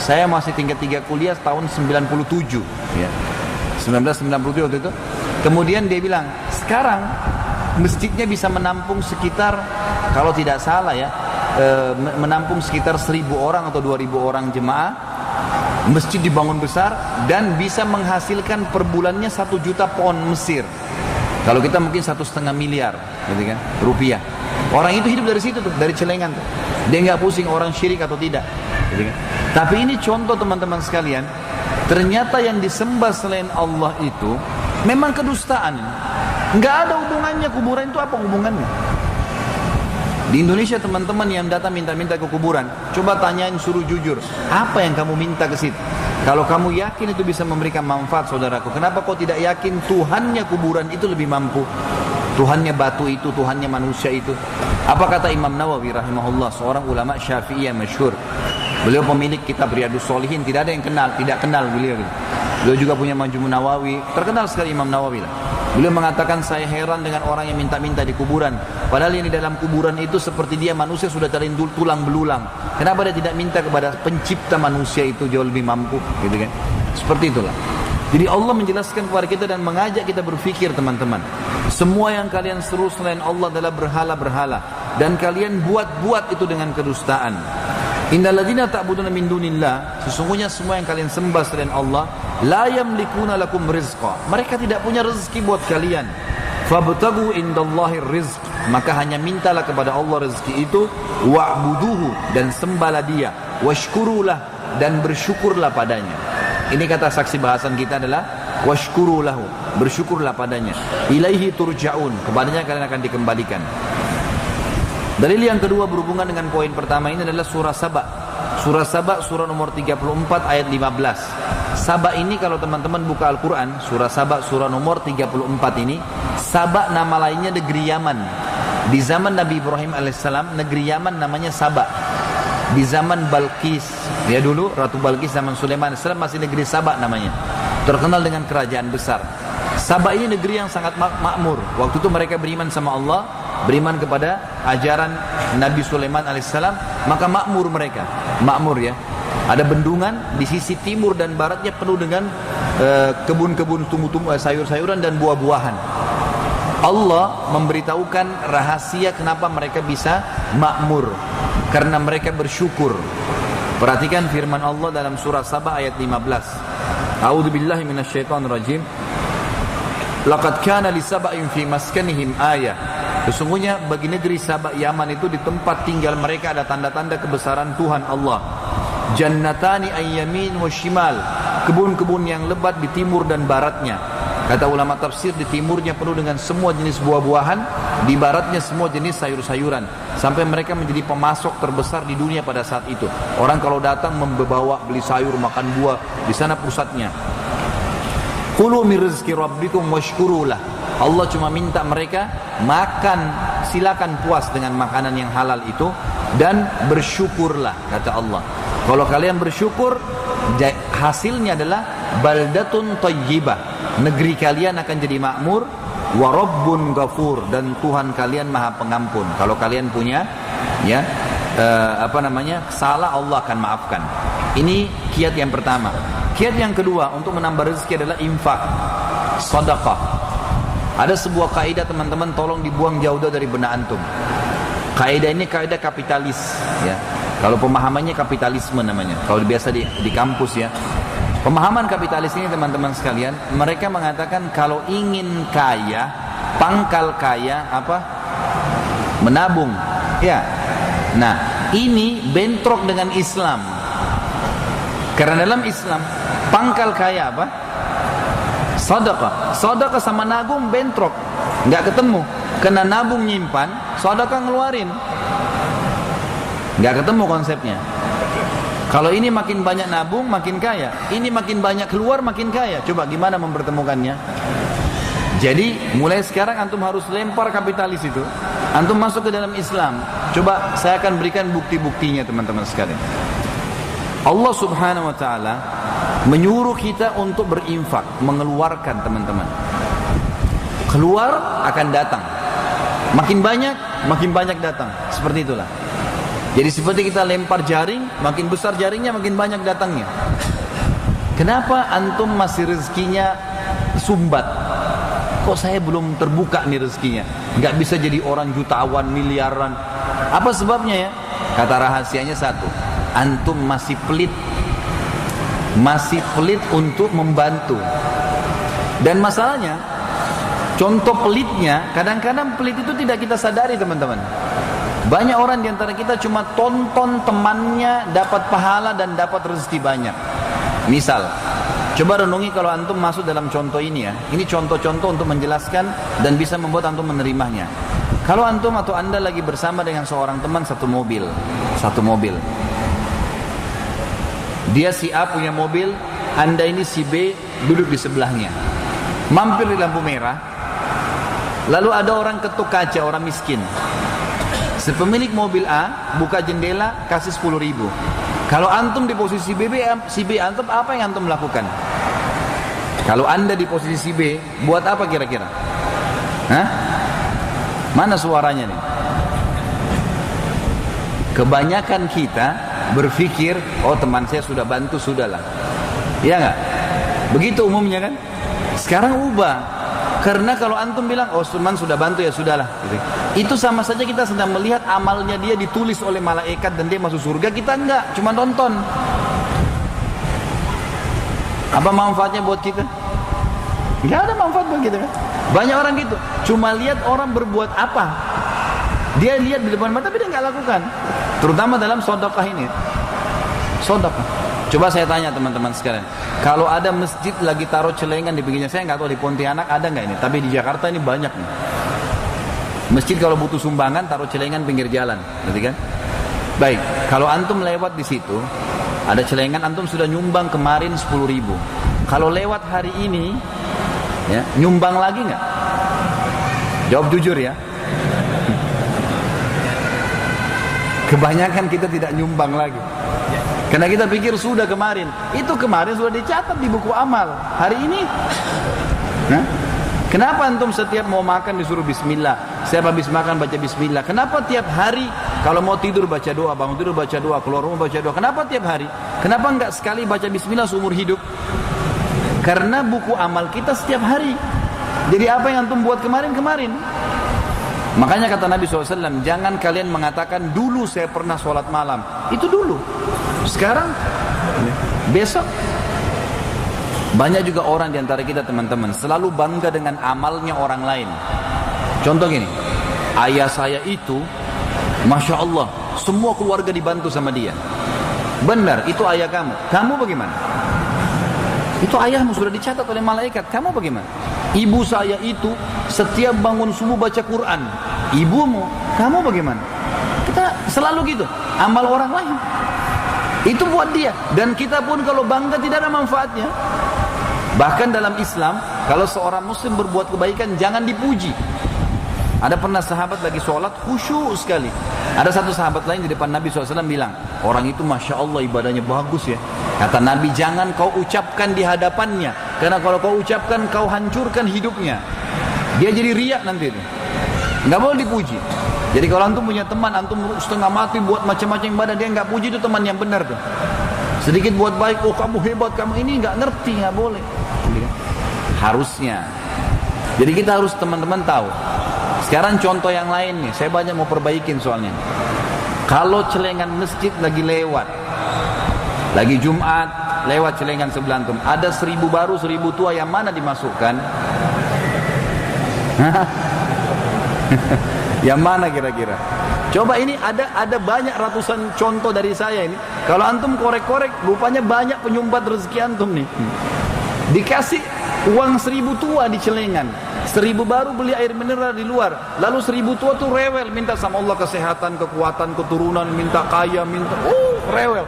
saya masih tingkat 3 kuliah tahun 97 ya. 1997 waktu itu. Kemudian dia bilang, sekarang masjidnya bisa menampung sekitar, kalau tidak salah ya, menampung sekitar 1.000 orang atau 2.000 orang jemaah. Masjid dibangun besar dan bisa menghasilkan per bulannya 1 juta pon Mesir. Kalau kita mungkin 1,5 miliar, gitu kan, rupiah. Orang itu hidup dari situ tuh, dari celengan tuh. Dia nggak pusing orang syirik atau tidak, gitu kan. Tapi ini contoh teman-teman sekalian, ternyata yang disembah selain Allah itu memang kedustaan. Nggak ada hubungannya, kuburan itu apa hubungannya? Di Indonesia teman-teman yang datang minta-minta ke kuburan, coba tanyain, suruh jujur, apa yang kamu minta ke situ? Kalau kamu yakin itu bisa memberikan manfaat, saudaraku, kenapa kau tidak yakin Tuhannya kuburan itu lebih mampu? Tuhannya batu itu, Tuhannya manusia itu. Apa kata Imam Nawawi rahimahullah, seorang ulama Syafi'i yang masyhur. Beliau pemilik kitab Riyadhus Shalihin, tidak ada yang kenal, tidak kenal beliau. Beliau juga punya Majmu' Nawawi, terkenal sekali Imam Nawawi lah. Beliau mengatakan, saya heran dengan orang yang minta-minta di kuburan. Padahal yang di dalam kuburan itu seperti dia manusia sudah terlindung tulang belulang. Kenapa dia tidak minta kepada pencipta manusia itu jauh lebih mampu, gitu kan? Seperti itulah. Jadi Allah menjelaskan kepada kita dan mengajak kita berfikir, teman-teman. Semua yang kalian seru selain Allah adalah berhala-berhala, dan kalian buat-buat itu dengan kedustaan. Innalladzina ta'buduna min dunillah, sesungguhnya semua yang kalian sembah selain Allah, la yamlikuna lakum rizqa, mereka tidak punya rezeki buat kalian. Fabtagu indallahir rizq, maka hanya mintalah kepada Allah rezeki itu, wa'buduhu, dan sembahlah dia, washkurulah, dan bersyukurlah padanya. Ini kata saksi bahasan kita adalah washkurulahu, bersyukurlah padanya. Ilaihi turja'un, kepadanya kalian akan dikembalikan. Dalil yang kedua berhubungan dengan poin pertama ini adalah surah Saba. Surah Saba, surah nomor 34 ayat 15. Saba ini kalau teman-teman buka Al-Quran, surah Saba, surah nomor 34 ini, Saba nama lainnya negeri Yaman. Di zaman Nabi Ibrahim alaihissalam, negeri Yaman namanya Saba. Di zaman Balqis, ya dulu Ratu Balqis zaman Sulaiman alaihissalam masih negeri Saba namanya. Terkenal dengan kerajaan besar. Saba ini negeri yang sangat makmur. Waktu itu mereka beriman sama Allah, beriman kepada ajaran Nabi Sulaiman alaihissalam, maka makmur mereka. Makmur ya. Ada bendungan di sisi timur dan baratnya penuh dengan kebun-kebun tumbuh-tumbuhan, sayur-sayuran dan buah-buahan. Allah memberitahukan rahasia kenapa mereka bisa makmur, karena mereka bersyukur. Perhatikan firman Allah dalam surah Saba ayat 15. A'udzubillahi minasyaitonirrajim. Laqad kana li sab'in fi maskanihim ayah. Sesungguhnya bagi negeri Saba Yaman itu di tempat tinggal mereka ada tanda-tanda kebesaran Tuhan Allah. Jannatani ayyamin wa shimal, kebun-kebun yang lebat di timur dan baratnya. Kata ulama tafsir, di timurnya penuh dengan semua jenis buah-buahan, di baratnya semua jenis sayur-sayuran, sampai mereka menjadi pemasok terbesar di dunia pada saat itu. Orang kalau datang membawa beli sayur, makan buah, di sana pusatnya. Kulu min rizki rabbikum washkurulah. Allah cuma minta mereka makan, silakan puas dengan makanan yang halal itu, dan bersyukurlah, kata Allah. Kalau kalian bersyukur, hasilnya adalah baldatun thayyibah, negeri kalian akan jadi makmur, wa rabbun ghafur, dan Tuhan kalian maha pengampun. Kalau kalian punya ya salah, Allah akan maafkan. Ini kiat yang pertama. Kiat yang kedua untuk menambah rezeki adalah infak, sedekah. Ada sebuah kaidah teman-teman, tolong dibuang jauh dari benak antum. Kaidah ini kaidah kapitalis ya. Kalau pemahamannya kapitalisme namanya. Kalau biasa di kampus ya. Pemahaman kapitalis ini teman-teman sekalian, mereka mengatakan kalau ingin kaya, pangkal kaya apa? Menabung. Ya. Nah, ini bentrok dengan Islam. Karena dalam Islam pangkal kaya apa? Sedekah. Sedekah sama nabung bentrok, nggak ketemu. Kena nabung nyimpan, sedekah ngeluarin, nggak ketemu konsepnya. Kalau ini makin banyak nabung makin kaya, ini makin banyak keluar makin kaya. Coba gimana mempertemukannya? Jadi mulai sekarang antum harus lempar kapitalis itu, antum masuk ke dalam Islam. Coba saya akan berikan bukti-buktinya teman-teman sekalian. Allah subhanahu wa ta'ala menyuruh kita untuk berinfak, mengeluarkan teman-teman. Keluar akan datang. Makin banyak datang. Seperti itulah. Jadi seperti kita lempar jaring, makin besar jaringnya, makin banyak datangnya. Kenapa antum masih rezekinya sumbat? Kok saya belum terbuka nih rezekinya? Gak bisa jadi orang jutawan, miliaran. Apa sebabnya ya? Kata rahasianya satu, antum masih pelit. Masih pelit untuk membantu. Dan masalahnya, contoh pelitnya, kadang-kadang pelit itu tidak kita sadari teman-teman. Banyak orang di antara kita cuma tonton temannya dapat pahala dan dapat rezeki banyak. Misal, coba renungi kalau antum masuk dalam contoh ini ya. Ini contoh-contoh untuk menjelaskan dan bisa membuat antum menerimanya. Kalau antum atau anda lagi bersama dengan seorang teman satu mobil. Dia si A punya mobil, anda ini si B duduk di sebelahnya. Mampir di lampu merah, lalu ada orang ketuk kaca, orang miskin. Sepemilik mobil A buka jendela, kasih 10.000. Kalau antum di posisi si B, antum apa yang antum lakukan? Kalau anda di posisi si B, buat apa kira-kira? Hah? Mana suaranya nih? Kebanyakan kita berpikir, oh teman saya sudah bantu, sudahlah. Iya nggak? Begitu umumnya kan? Sekarang ubah. Karena kalau antum bilang, oh teman sudah bantu ya sudahlah. Itu sama saja kita sedang melihat amalnya dia ditulis oleh malaikat dan dia masuk surga, kita enggak, cuma nonton. Apa manfaatnya buat kita? Enggak ada manfaat buat kita kan? Banyak orang gitu, cuma lihat orang berbuat apa. Dia lihat di depan mata tapi dia enggak lakukan. Terutama dalam sedekah ini. Sedekah. Coba saya tanya teman-teman sekalian, kalau ada masjid lagi taruh celengan di pinggirnya, saya nggak tahu di Pontianak ada nggak ini, tapi di Jakarta ini banyak nih. Masjid kalau butuh sumbangan taruh celengan pinggir jalan, berarti kan? Baik, kalau antum lewat di situ, ada celengan, antum sudah nyumbang kemarin 10.000. Kalau lewat hari ini, ya, nyumbang lagi nggak? Jawab jujur ya. Kebanyakan kita tidak nyumbang lagi. Karena kita pikir sudah kemarin. Itu kemarin sudah dicatat di buku amal. Hari ini, kenapa antum setiap mau makan disuruh bismillah? Setiap habis makan baca bismillah. Kenapa tiap hari kalau mau tidur baca doa, bangun tidur baca doa, keluar rumah baca doa? Kenapa tiap hari? Kenapa enggak sekali baca bismillah seumur hidup? Karena buku amal kita setiap hari. Jadi apa yang antum buat kemarin-kemarin? Makanya kata Nabi SAW, jangan kalian mengatakan dulu saya pernah sholat malam. Itu dulu. Sekarang, besok. Banyak juga orang di antara kita teman-teman selalu bangga dengan amalnya orang lain. Contoh gini, ayah saya itu, Masya Allah, semua keluarga dibantu sama dia. Benar, itu ayah kamu. Kamu bagaimana? Itu ayahmu sudah dicatat oleh malaikat. Kamu bagaimana? Ibu saya itu setiap bangun subuh baca Quran. Ibumu, kamu bagaimana? Kita selalu gitu. Amal orang lain itu buat dia. Dan kita pun kalau bangga tidak ada manfaatnya. Bahkan dalam Islam, kalau seorang muslim berbuat kebaikan jangan dipuji. Ada pernah sahabat lagi sholat khusyuk sekali. Ada satu sahabat lain di depan Nabi SAW bilang, orang itu Masya Allah ibadahnya bagus ya. Kata Nabi, jangan kau ucapkan di hadapannya. Karena kalau kau ucapkan, kau hancurkan hidupnya. Dia jadi riak nanti itu. Nggak boleh dipuji. Jadi kalau antum punya teman, antum setengah mati buat macam-macam ibadah, dia nggak puji, itu teman yang benar tuh. Sedikit buat baik, oh kamu hebat, kamu ini nggak ngerti, nggak boleh. Harusnya. Jadi kita harus teman-teman tahu. Sekarang contoh yang lain nih, saya banyak mau perbaikin soalnya. Kalau celengan masjid lagi lewat, lagi Jumat, lewat celengan sebelah antum, ada 1.000 baru, 1.000 tua, yang mana dimasukkan? Yang mana kira-kira? Coba ini ada banyak ratusan contoh dari saya ini. Kalau antum korek-korek, rupanya banyak penyumbat rezeki antum nih. Dikasih uang 1.000 tua di celengan, 1.000 baru beli air mineral di luar. Lalu 1.000 tua tuh rewel, minta sama Allah kesehatan, kekuatan, keturunan, minta kaya, minta rewel.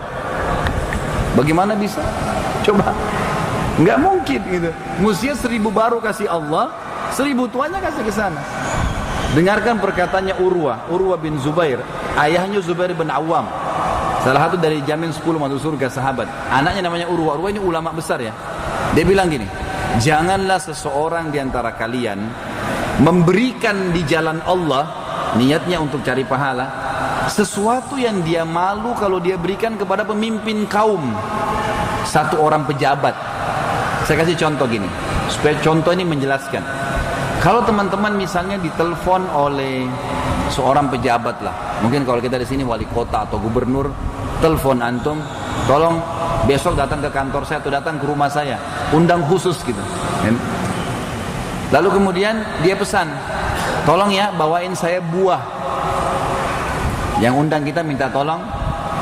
Bagaimana bisa? Coba. Nggak mungkin gitu. Mestinya 1.000 baru kasih Allah, 1.000 tuanya kasih ke sana. Dengarkan perkataannya Urwah bin Zubair, ayahnya Zubair bin Awam, Salah satu dari jamin 10 masuk surga sahabat. Anaknya namanya Urwah. Urwah ini ulama besar ya. Dia bilang gini, janganlah seseorang di antara kalian memberikan di jalan Allah, niatnya untuk cari pahala, sesuatu yang dia malu kalau dia berikan kepada pemimpin kaum, satu orang pejabat. Saya kasih contoh gini, supaya contoh ini menjelaskan. Kalau teman-teman misalnya ditelepon oleh seorang pejabat lah, mungkin kalau kita di sini wali kota atau gubernur, telepon antum, tolong besok datang ke kantor saya atau datang ke rumah saya, undang khusus gitu. Lalu kemudian dia pesan, tolong ya bawain saya buah. Yang undang kita minta tolong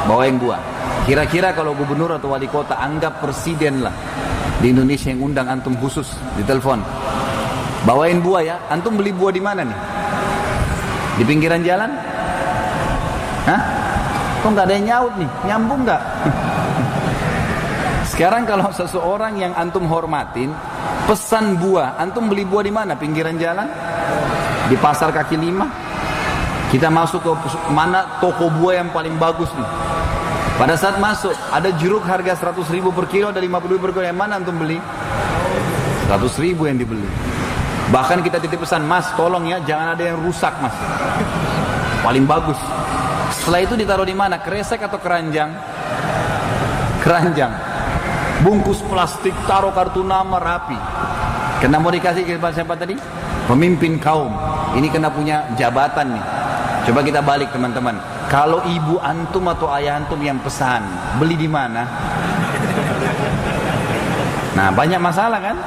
bawain buah. Kira-kira kalau gubernur atau wali kota, anggap presiden lah di Indonesia yang undang antum khusus di telepon, bawain buah ya, antum beli buah di mana nih? Di pinggiran jalan? Hah? Kok nggak ada yang nyaut nih? Nyambung nggak? Sekarang kalau seseorang yang antum hormatin pesan buah, antum beli buah di mana? Pinggiran jalan? Di pasar kaki 5? Kita masuk ke mana toko buah yang paling bagus nih? Pada saat masuk ada jeruk harga 100.000 per kilo, ada 50.000 per kilo, yang mana antum beli? 100.000 yang dibeli. Bahkan kita titip pesan, mas tolong ya jangan ada yang rusak mas, paling bagus. Setelah itu ditaruh di mana? Kresek atau keranjang? Keranjang. Bungkus plastik, taruh kartu nama rapi. Kena mau dikasih kepada siapa tadi? Pemimpin kaum. Ini kena punya jabatan nih. Coba kita balik teman-teman. Kalau ibu antum atau ayah antum yang pesan, beli di mana? Nah banyak masalah kan?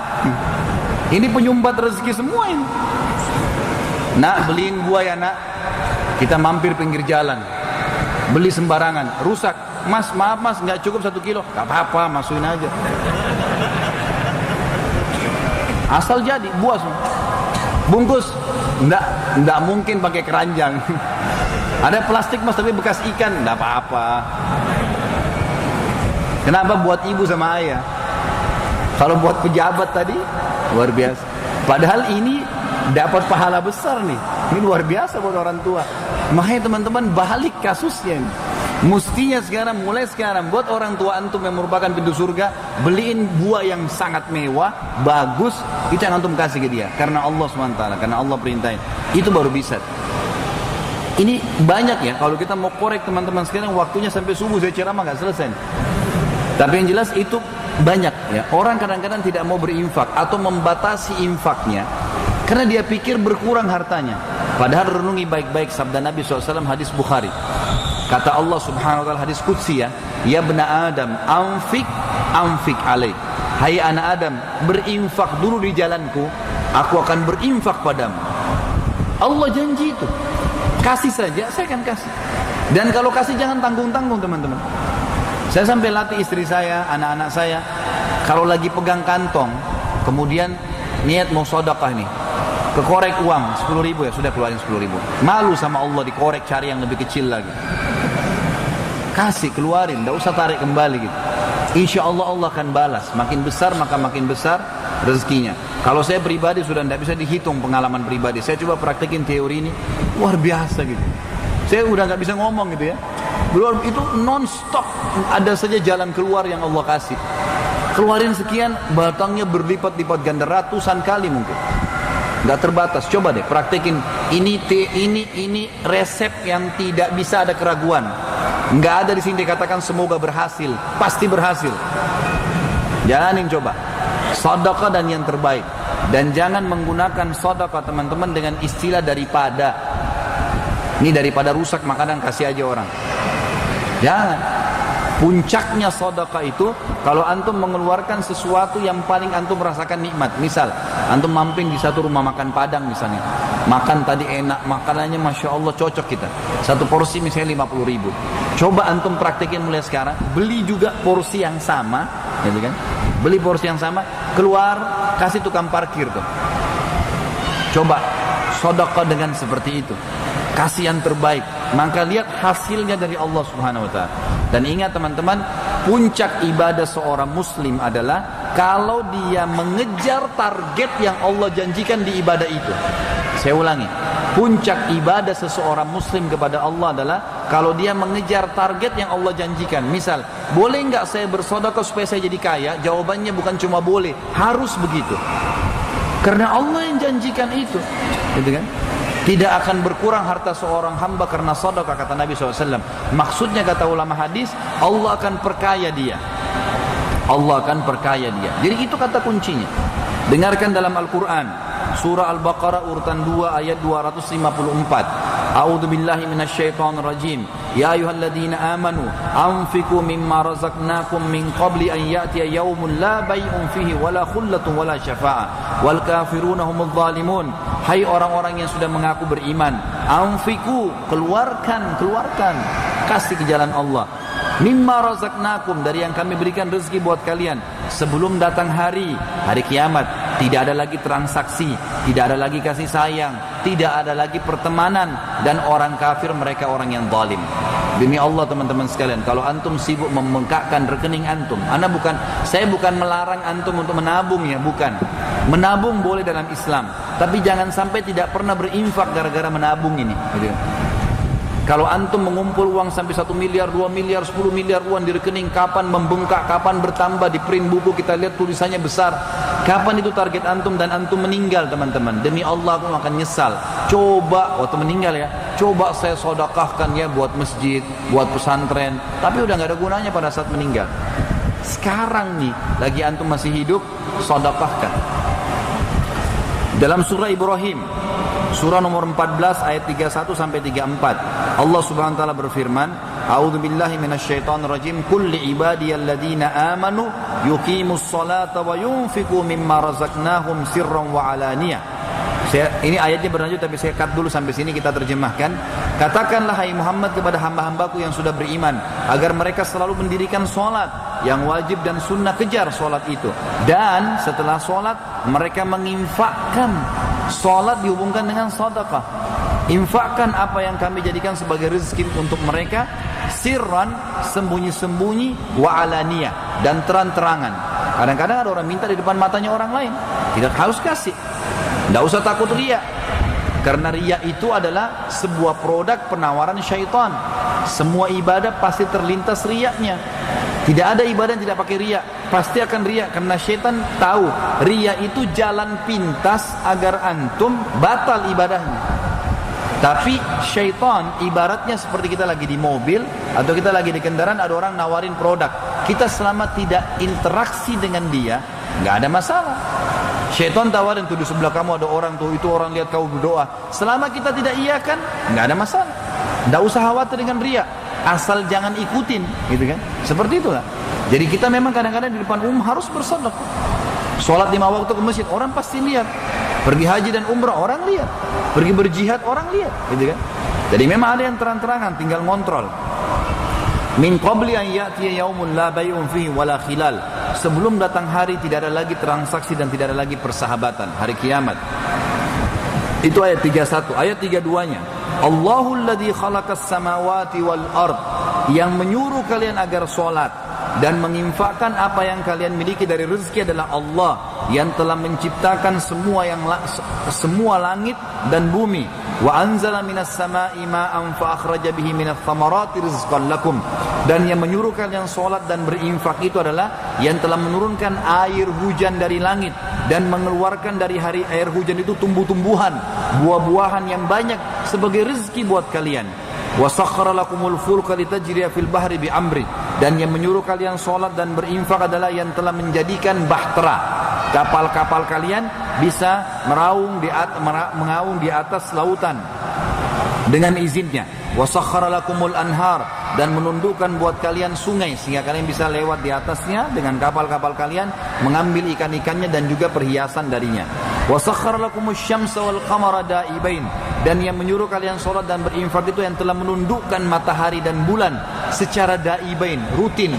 Ini penyumbat rezeki semua ini. Nak beliin buah ya nak. Kita mampir pinggir jalan, beli sembarangan, rusak. Mas maaf mas, nggak cukup 1 kilo. Gak apa-apa, masukin aja. Asal jadi buah semua. Bungkus, nggak mungkin pakai keranjang. Ada plastik mas tapi bekas ikan, nggak apa-apa. Kenapa buat ibu sama ayah? Kalau buat pejabat tadi luar biasa. Padahal ini dapat pahala besar nih. Ini luar biasa buat orang tua. Makanya teman-teman balik kasusnya nih. Mestinya sekarang, mulai sekarang, buat orang tua antum yang merupakan pintu surga, beliin buah yang sangat mewah, bagus, itu yang antum kasih ke dia. Karena Allah SWT, karena Allah perintahin. Itu baru bisa. Ini banyak ya, kalau kita mau korek teman-teman sekarang, waktunya sampai subuh saya ceramah gak selesai. Tapi yang jelas itu banyak ya. Orang kadang-kadang tidak mau berinfak atau membatasi infaknya karena dia pikir berkurang hartanya. Padahal renungi baik-baik sabda Nabi SAW hadis Bukhari. Kata Allah Subhanahu wa taala hadis qudsi ya, ya bena Adam, anfik alaik. Hai anak Adam, berinfak dulu di jalanku, aku akan berinfak padamu. Allah janji itu. Kasih saja, saya akan kasih. Dan kalau kasih jangan tanggung-tanggung teman-teman. Saya sampai latih istri saya, anak-anak saya, kalau lagi pegang kantong, kemudian niat mau sedekah nih, kekorek uang 10.000 ya, sudah keluarin 10.000. Malu sama Allah dikorek, cari yang lebih kecil lagi. Kasih, keluarin, tidak usah tarik kembali gitu. Insya Allah Allah akan balas. Makin besar maka makin besar rezekinya. Kalau saya pribadi sudah tidak bisa dihitung pengalaman pribadi. Saya coba praktekin teori ini, luar biasa gitu. Saya udah nggak bisa ngomong gitu ya. Belum itu non-stop ada saja jalan keluar yang Allah kasih. Keluarin sekian, batangnya berlipat-lipat ganda ratusan kali mungkin. Nggak terbatas. Coba deh praktekin. Ini resep yang tidak bisa ada keraguan. Nggak ada di sini dikatakan semoga berhasil. Pasti berhasil. Jalanin coba. Sedekah dan yang terbaik. Dan jangan menggunakan sedekah teman-teman dengan istilah daripada. Ini daripada rusak makanan kasih aja orang. Jangan. Puncaknya sedekah itu kalau antum mengeluarkan sesuatu yang paling antum merasakan nikmat. Misal antum mampir di satu rumah makan Padang misalnya, makan tadi enak, makanannya Masya Allah cocok kita, satu porsi misalnya 50.000. Coba antum praktekin mulai sekarang, beli juga porsi yang sama gitu kan, beli porsi yang sama, keluar kasih tukang parkir tuh. Coba sedekah dengan seperti itu, kasih yang terbaik, maka lihat hasilnya dari Allah Subhanahu wa taala. Dan ingat teman-teman, puncak ibadah seorang muslim adalah kalau dia mengejar target yang Allah janjikan di ibadah itu. Saya ulangi, puncak ibadah seseorang muslim kepada Allah adalah kalau dia mengejar target yang Allah janjikan. Misal, boleh nggak saya bersedekah supaya saya jadi kaya? Jawabannya bukan cuma boleh, harus begitu. Karena Allah yang janjikan itu, gitu kan? Tidak akan berkurang harta seorang hamba karena sedekah, kata Nabi SAW. Maksudnya kata ulama hadis, Allah akan perkaya dia. Allah akan perkaya dia. Jadi itu kata kuncinya. Dengarkan dalam Al-Quran, surah Al-Baqarah urutan 2 ayat 254. A'udzu billahi minasyaitonir rajim. Ya ayyuhalladzina amanu anfiqu mimma razaqnakum min qabli an ya'tiya yaumun la bai'un fihi wala khullatun wala syafa'ah wal kafiruna humudz zalimun. Hai orang-orang yang sudah mengaku beriman, anfiqu, keluarkan, kasih ke jalan Allah. Mimma razaqnakum, dari yang kami berikan rezeki buat kalian sebelum datang hari kiamat. Tidak ada lagi transaksi, tidak ada lagi kasih sayang, tidak ada lagi pertemanan, dan orang kafir mereka orang yang zalim. Demi Allah teman-teman sekalian, kalau antum sibuk membengkakkan rekening antum, saya bukan melarang antum untuk menabung ya, bukan. Menabung boleh dalam Islam, tapi jangan sampai tidak pernah berinfak gara-gara menabung ini, gitu. Kalau antum mengumpul uang sampai 1 miliar, 2 miliar, 10 miliar uang di rekening, kapan membengkak, kapan bertambah, di print buku kita lihat tulisannya besar. Kapan itu target antum dan antum meninggal teman-teman? Demi Allah aku akan nyesal. Coba waktu meninggal ya, coba saya sedekahkan ya buat masjid, buat pesantren, tapi udah nggak ada gunanya pada saat meninggal. Sekarang nih, lagi antum masih hidup, sedekahkan. Dalam surah Ibrahim, surah nomor 14 ayat 31 sampai 34, Allah Subhanahu wa taala berfirman, A'udzu billahi minasyaitonir rajim, qul li ibadiyalladzina amanu yuqimus salata wa yunfiqu mimma razaqnahum sirran wa alaniyah. Ini ayatnya berlanjut tapi saya cut dulu sampai sini, kita terjemahkan. Katakanlah hai Muhammad kepada hamba-hambaku yang sudah beriman agar mereka selalu mendirikan salat yang wajib dan sunnah, kejar salat itu, dan setelah salat mereka menginfakkan. Salat dihubungkan dengan sedekah. Infakkan apa yang kami jadikan sebagai rezeki untuk mereka, sirran, sembunyi-sembunyi, wa alaniyah, dan terang-terangan. Kadang-kadang ada orang minta di depan matanya orang lain, tidak harus kasih. Tidak usah takut riya, karena riya itu adalah sebuah produk penawaran syaitan. Semua ibadah pasti terlintas riyanya. Tidak ada ibadah yang tidak pakai riya, pasti akan riya, karena syaitan tahu riya itu jalan pintas agar antum batal ibadahnya. Tapi syaitan ibaratnya seperti kita lagi di mobil atau kita lagi di kendaraan, ada orang nawarin produk, kita selama tidak interaksi dengan dia nggak ada masalah. Syaitan tawarin tuh di sebelah kamu ada orang tuh, itu orang lihat kamu berdoa, selama kita tidak iyakan nggak ada masalah. Nggak usah khawatir dengan riya, asal jangan ikutin, gitu kan? Seperti itulah. Jadi kita memang kadang-kadang di depan umum harus bersedekah. Sholat 5 waktu ke masjid, orang pasti lihat. Pergi haji dan umrah, orang lihat. Pergi berjihad, orang lihat, gitu kan? Jadi memang ada yang terang-terangan, tinggal ngontrol. Min qabli an ya'tiya yaumun la bai'un fihi wala khilal. Sebelum datang hari tidak ada lagi transaksi dan tidak ada lagi persahabatan, hari kiamat. Itu ayat 31. Ayat 32-nya, Allahul ladzi khalaqas samawati wal ard, yang menyuruh kalian agar sholat dan menginfakkan apa yang kalian miliki dari rezeki adalah Allah yang telah menciptakan semua langit dan bumi. Wa anzala minas sama'i ma'an fa akhraja bihi minats thamarati rizqan lakum, dan yang menyuruh kalian salat dan berinfak itu adalah yang telah menurunkan air hujan dari langit dan mengeluarkan dari air hujan itu tumbuh-tumbuhan, buah-buahan yang banyak sebagai rezeki buat kalian. Wa sakhkhara lakumul fulka litajriya fil bahri bi amri, dan yang menyuruh kalian salat dan berinfak adalah yang telah menjadikan bahtera, kapal-kapal kalian bisa mengaung di atas lautan dengan izinnya. Wa sakhkhara lakumul anhar, dan menundukkan buat kalian sungai sehingga kalian bisa lewat di atasnya dengan kapal-kapal kalian, mengambil ikan-ikannya dan juga perhiasan darinya. Wa sakhkhara lakumus syamsa wal qamara da'ibain, dan yang menyuruh kalian salat dan berinfak itu yang telah menundukkan matahari dan bulan secara da'ibain, rutin.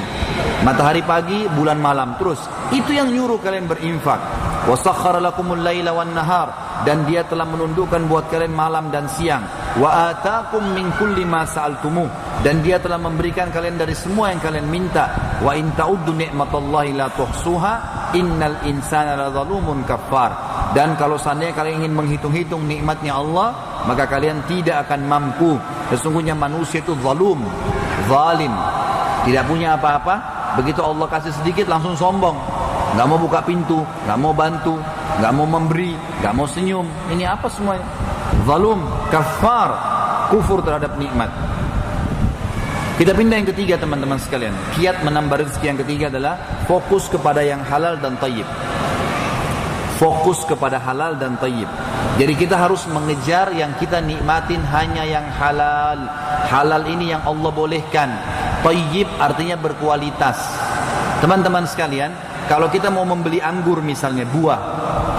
Matahari pagi, bulan malam, terus. Itu yang nyuruh kalian berinfak. Wa sakhkhara lakumul laila wan nahar, dan dia telah menundukkan buat kalian malam dan siang. Wa ataakum min kulli ma sa'altumuh, dan dia telah memberikan kalian dari semua yang kalian minta. Wa in ta'uddu ni'matallahi la tuhsuha innal insana la zalumun kafar. Dan kalau seandainya kalian ingin menghitung-hitung nikmatnya Allah, maka kalian tidak akan mampu. Sesungguhnya manusia itu zalim, tidak punya apa-apa. Begitu Allah kasih sedikit langsung sombong, nggak mau buka pintu, nggak mau bantu, nggak mau memberi, nggak mau senyum. Ini apa semuanya? Zalum, kafar, kufur terhadap nikmat. Kita pindah yang ketiga teman-teman sekalian. Kiat menambah rezeki yang ketiga adalah fokus kepada yang halal dan thayyib. Fokus kepada halal dan thayyib. Jadi kita harus mengejar yang kita nikmatin hanya yang halal. Halal ini yang Allah bolehkan. Thayyib artinya berkualitas. Teman-teman sekalian, kalau kita mau membeli anggur misalnya, buah.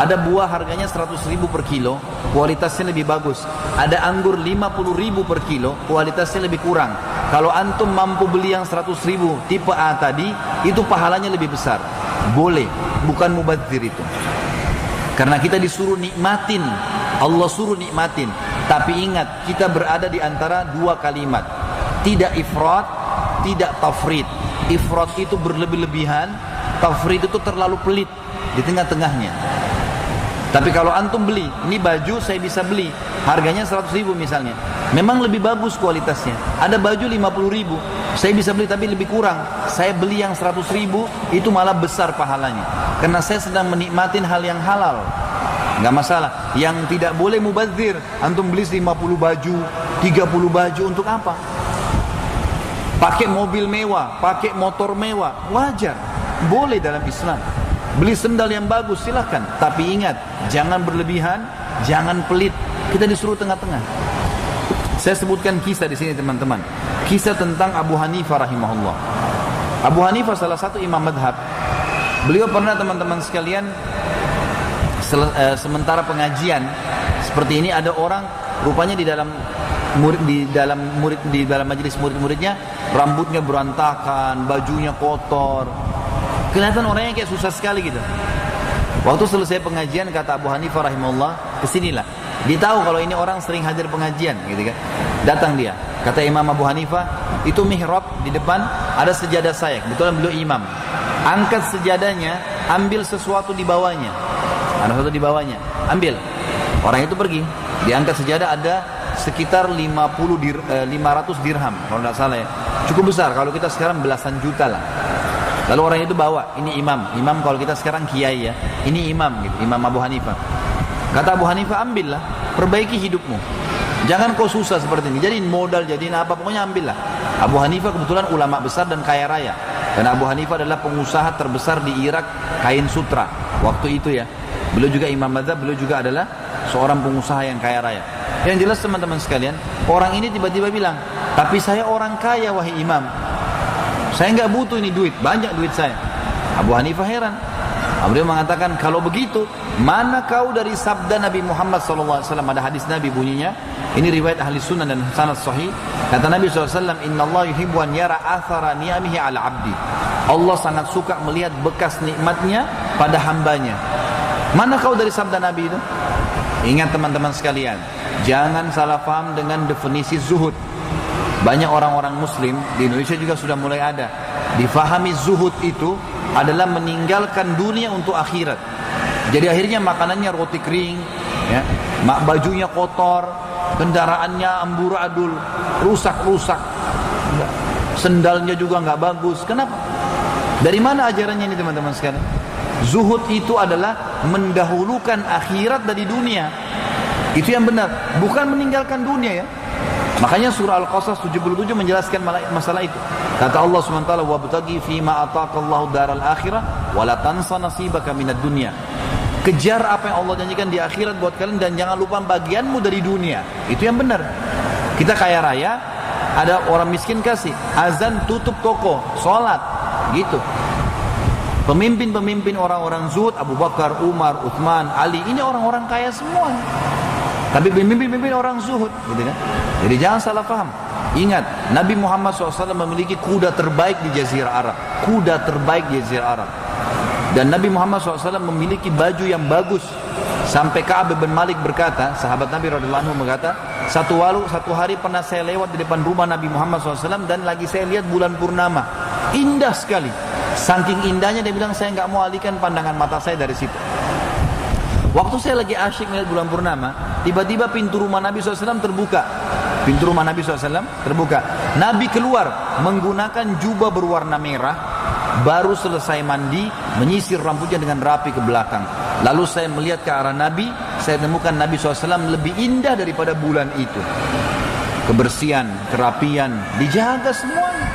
Ada buah harganya 100.000 per kilo, kualitasnya lebih bagus. Ada anggur 50.000 per kilo, kualitasnya lebih kurang. Kalau antum mampu beli yang 100.000 tipe A tadi, itu pahalanya lebih besar. Boleh, bukan mubadzir itu. Karena kita disuruh nikmatin, Allah suruh nikmatin. Tapi ingat, kita berada di antara dua kalimat. Tidak ifrat, tidak tafrid. Ifrat itu berlebih-lebihan, tafrid itu terlalu pelit di tengah-tengahnya. Tapi kalau antum beli, ini baju saya bisa beli, harganya 100.000 misalnya, memang lebih bagus kualitasnya. Ada baju 50.000, saya bisa beli tapi lebih kurang. Saya beli yang 100.000, itu malah besar pahalanya. Karena saya sedang menikmatin hal yang halal. Nggak masalah. Yang tidak boleh mubadzir, antum beli 50 baju, 30 baju, untuk apa? Pakai mobil mewah, pakai motor mewah, wajar, boleh dalam Islam. Beli sendal yang bagus silahkan, tapi ingat, jangan berlebihan, jangan pelit. Kita disuruh tengah-tengah. Saya sebutkan kisah di sini teman-teman. Kisah tentang Abu Hanifah rahimahullah. Abu Hanifah salah satu imam madhab. Beliau pernah teman-teman sekalian, sementara pengajian seperti ini, ada orang rupanya di dalam majelis murid-muridnya, rambutnya berantakan, bajunya kotor. Kelihatan orangnya kayak susah sekali gitu. Waktu selesai pengajian, kata Abu Hanifah rahimahullah, kesinilah. Dia tahu kalau ini orang sering hadir pengajian gitu kan. Datang dia. Kata Imam Abu Hanifah, itu mihrab di depan ada sejadah saya. Kebetulan beliau imam. Angkat sejadahnya, ambil sesuatu di bawahnya. Ada sesuatu di bawahnya. Ambil. Orang itu pergi. Diangkat sejadah, ada sekitar 500 dirham kalau tidak salah ya. Cukup besar, kalau kita sekarang belasan juta lah. Lalu orang itu bawa, ini imam kalau kita sekarang kiai ya, ini imam gitu, Imam Abu Hanifah. Kata Abu Hanifah, ambillah, perbaiki hidupmu, jangan kau susah seperti ini, jadiin modal, jadiin apa, pokoknya ambillah. Abu Hanifah kebetulan ulama besar dan kaya raya, karena Abu Hanifah adalah pengusaha terbesar di Irak kain sutra waktu itu ya. Beliau juga imam mazhab, beliau juga adalah seorang pengusaha yang kaya raya. Yang jelas teman-teman sekalian, orang ini tiba-tiba bilang, tapi saya orang kaya wahai imam, saya nggak butuh ini duit, banyak duit saya. Abu Hanifah heran. Beliau mengatakan, kalau begitu, mana kau dari sabda Nabi Muhammad SAW? Ada hadis Nabi bunyinya, ini riwayat ahli sunnah dan sanad sahih. Kata Nabi SAW, Inna Allah yuhibbu an yara athara ni'amihi ala abdi. Allah sangat suka melihat bekas nikmatnya pada hambanya. Mana kau dari sabda Nabi itu? Ingat teman-teman sekalian, jangan salah paham dengan definisi zuhud. Banyak orang-orang muslim di Indonesia juga sudah mulai ada. Difahami zuhud itu adalah meninggalkan dunia untuk akhirat. Jadi akhirnya makanannya roti kering, ya, bajunya kotor, kendaraannya amburadul, rusak-rusak, sendalnya juga nggak bagus. Kenapa? Dari mana ajarannya ini teman-teman sekalian? Zuhud itu adalah mendahulukan akhirat dari dunia. Itu yang benar, bukan meninggalkan dunia ya. Makanya surah Al-Qasas 77 menjelaskan masalah itu. Kata Allah SWT, wabtaghi fima ataqallahu daral akhirah wala tansa nasibaka minad dunya. Kejar apa yang Allah janjikan di akhirat buat kalian dan jangan lupa bagianmu dari dunia. Itu yang benar. Kita kaya raya, ada orang miskin kasih azan, tutup toko, sholat, gitu. Pemimpin-pemimpin orang-orang zuhud, Abu Bakar, Umar, Uthman, Ali, ini orang-orang kaya semua. Tapi pemimpin-pemimpin orang zuhud, gitu kan? Jadi jangan salah paham. Ingat, Nabi Muhammad SAW memiliki kuda terbaik di Jazirah Arab. Kuda terbaik di Jazirah Arab. Dan Nabi Muhammad SAW memiliki baju yang bagus. Sampai Ka'ab bin Malik berkata, sahabat Nabi radhiyallahu anhu berkata, satu hari pernah saya lewat di depan rumah Nabi Muhammad SAW dan lagi saya lihat bulan purnama. Indah sekali. Saking indahnya dia bilang, saya nggak mau alihkan pandangan mata saya dari situ. Waktu saya lagi asyik melihat bulan purnama, tiba-tiba pintu rumah Nabi SAW terbuka. Pintu rumah Nabi SAW terbuka. Nabi keluar menggunakan jubah berwarna merah, baru selesai mandi, menyisir rambutnya dengan rapi ke belakang. Lalu saya melihat ke arah Nabi, saya temukan Nabi SAW lebih indah daripada bulan itu. Kebersihan, kerapian, dijaga semuanya.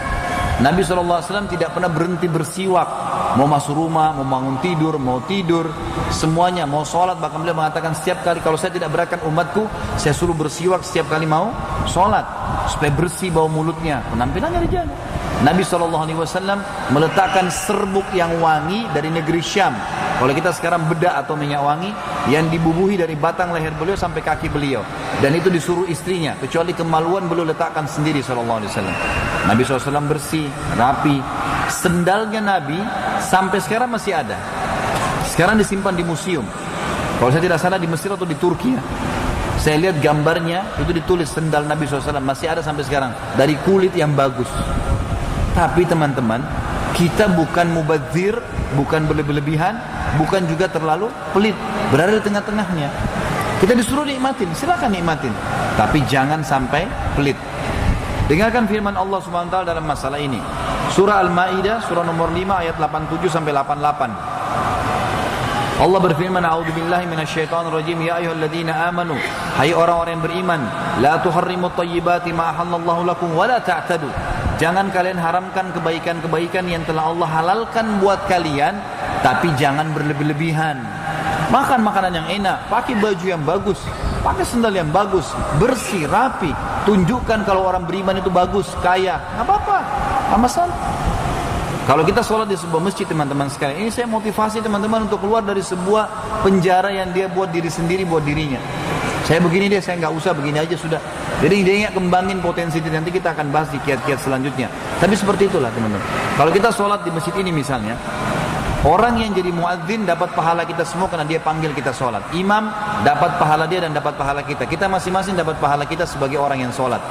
Nabi SAW tidak pernah berhenti bersiwak. Mau masuk rumah, mau bangun tidur, mau tidur, semuanya, mau sholat. Bahkan beliau mengatakan setiap kali kalau saya tidak beratkan umatku, saya suruh bersiwak setiap kali mau sholat, supaya bersih bau mulutnya. Penampilannya dijaga. Nabi SAW meletakkan serbuk yang wangi dari negeri Syam. Kalau kita sekarang bedak atau minyak wangi yang dibubuhi dari batang leher beliau sampai kaki beliau, dan itu disuruh istrinya, kecuali kemaluan beliau letakkan sendiri SAW. Nabi SAW bersih, rapi. Sendalnya Nabi sampai sekarang masih ada. Sekarang disimpan di museum. Kalau saya tidak salah di Mesir atau di Turki ya. Saya lihat gambarnya, itu ditulis sendal Nabi SAW, masih ada sampai sekarang, dari kulit yang bagus. Tapi teman-teman, kita bukan mubadzir, bukan berlebihan, bukan juga terlalu pelit, berada di tengah-tengahnya. Kita disuruh nikmatin, silakan nikmatin, tapi jangan sampai pelit. Dengarkan firman Allah Subhanahu wa taala dalam masalah ini. Surah Al-Maidah, surah nomor 5 ayat 87 sampai 88. Allah berfirman, "A'udzubillahi minasyaitonirrajim, ya ayyuhalladzina amanu." Hai orang-orang yang beriman, la tuharrimut thayyibati ma ahallallahu lakum wa la ta'tadu. Jangan kalian haramkan kebaikan-kebaikan yang telah Allah halalkan buat kalian, tapi jangan berlebih-lebihan. Makan makanan yang enak, pakai baju yang bagus, pakai sendal yang bagus, bersih, rapi. Tunjukkan kalau orang beriman itu bagus, kaya, nggak apa-apa, nggak masalah. Kalau kita sholat di sebuah masjid, teman-teman sekalian, ini saya motivasi teman-teman untuk keluar dari sebuah penjara yang dia buat diri sendiri, buat dirinya. Saya begini deh, saya nggak usah, begini aja sudah. Jadi dia nggak kembangin potensi itu, nanti kita akan bahas di kiat-kiat selanjutnya. Tapi seperti itulah teman-teman. Kalau kita sholat di masjid ini misalnya, orang yang jadi muadzin dapat pahala kita semua karena dia panggil kita sholat. Imam dapat pahala dia dan dapat pahala kita. Kita masing-masing dapat pahala kita sebagai orang yang sholat.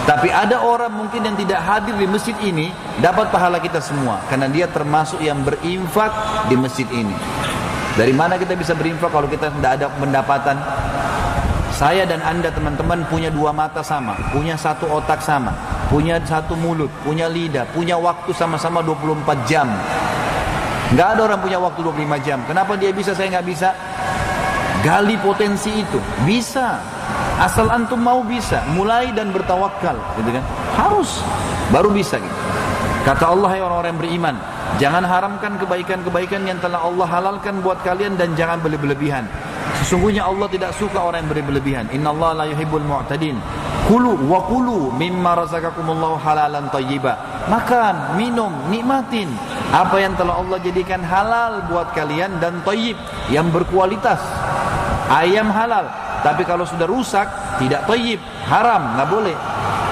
Tapi ada orang mungkin yang tidak hadir di masjid ini dapat pahala kita semua karena dia termasuk yang berinfak di masjid ini. Dari mana kita bisa berinfak kalau kita tidak ada pendapatan? Saya dan anda teman-teman punya dua mata sama, punya satu otak sama, punya satu mulut, punya lidah, punya waktu sama-sama 24 jam. Nggak ada orang punya waktu 25 jam. Kenapa dia bisa, saya nggak bisa? Gali potensi itu. Bisa. Asal antum mau bisa. Mulai dan bertawakal. Gitu kan? Harus. Baru bisa gitu. Kata Allah, ya orang-orang yang beriman, jangan haramkan kebaikan-kebaikan yang telah Allah halalkan buat kalian dan jangan berlebihan. Sesungguhnya Allah tidak suka orang yang berlebihan. Innallaha la yuhibbul mu'tadin. Kulu wa kulu mimma razaqakumullahu halalan thayyiba. Makan, minum, nikmatin apa yang telah Allah jadikan halal buat kalian dan thayyib, yang berkualitas. Ayam halal, tapi kalau sudah rusak tidak thayyib, haram, enggak boleh.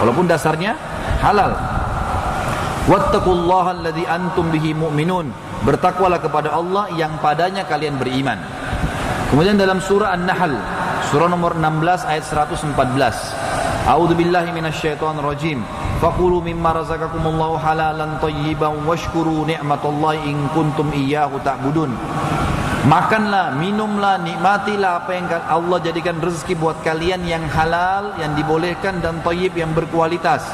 Walaupun dasarnya halal. Wattaqullaha alladzi antum bihi mu'minun. Bertakwalah kepada Allah yang padanya kalian beriman. Kemudian dalam surah An-Nahl, surah nomor 16 ayat 114. A'udzubillahi minasyaitonirrajim. Faqulu mimma razaqakumullahu halalan thayyiban washkuru ni'matallahi in kuntum iyyahu ta'budun. Makanlah, minumlah, nikmatilah apa yang Allah jadikan rezeki buat kalian yang halal, yang dibolehkan dan thayyib, yang berkualitas.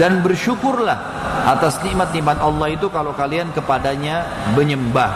Dan bersyukurlah atas nikmat-nikmat Allah itu kalau kalian kepadanya menyembah.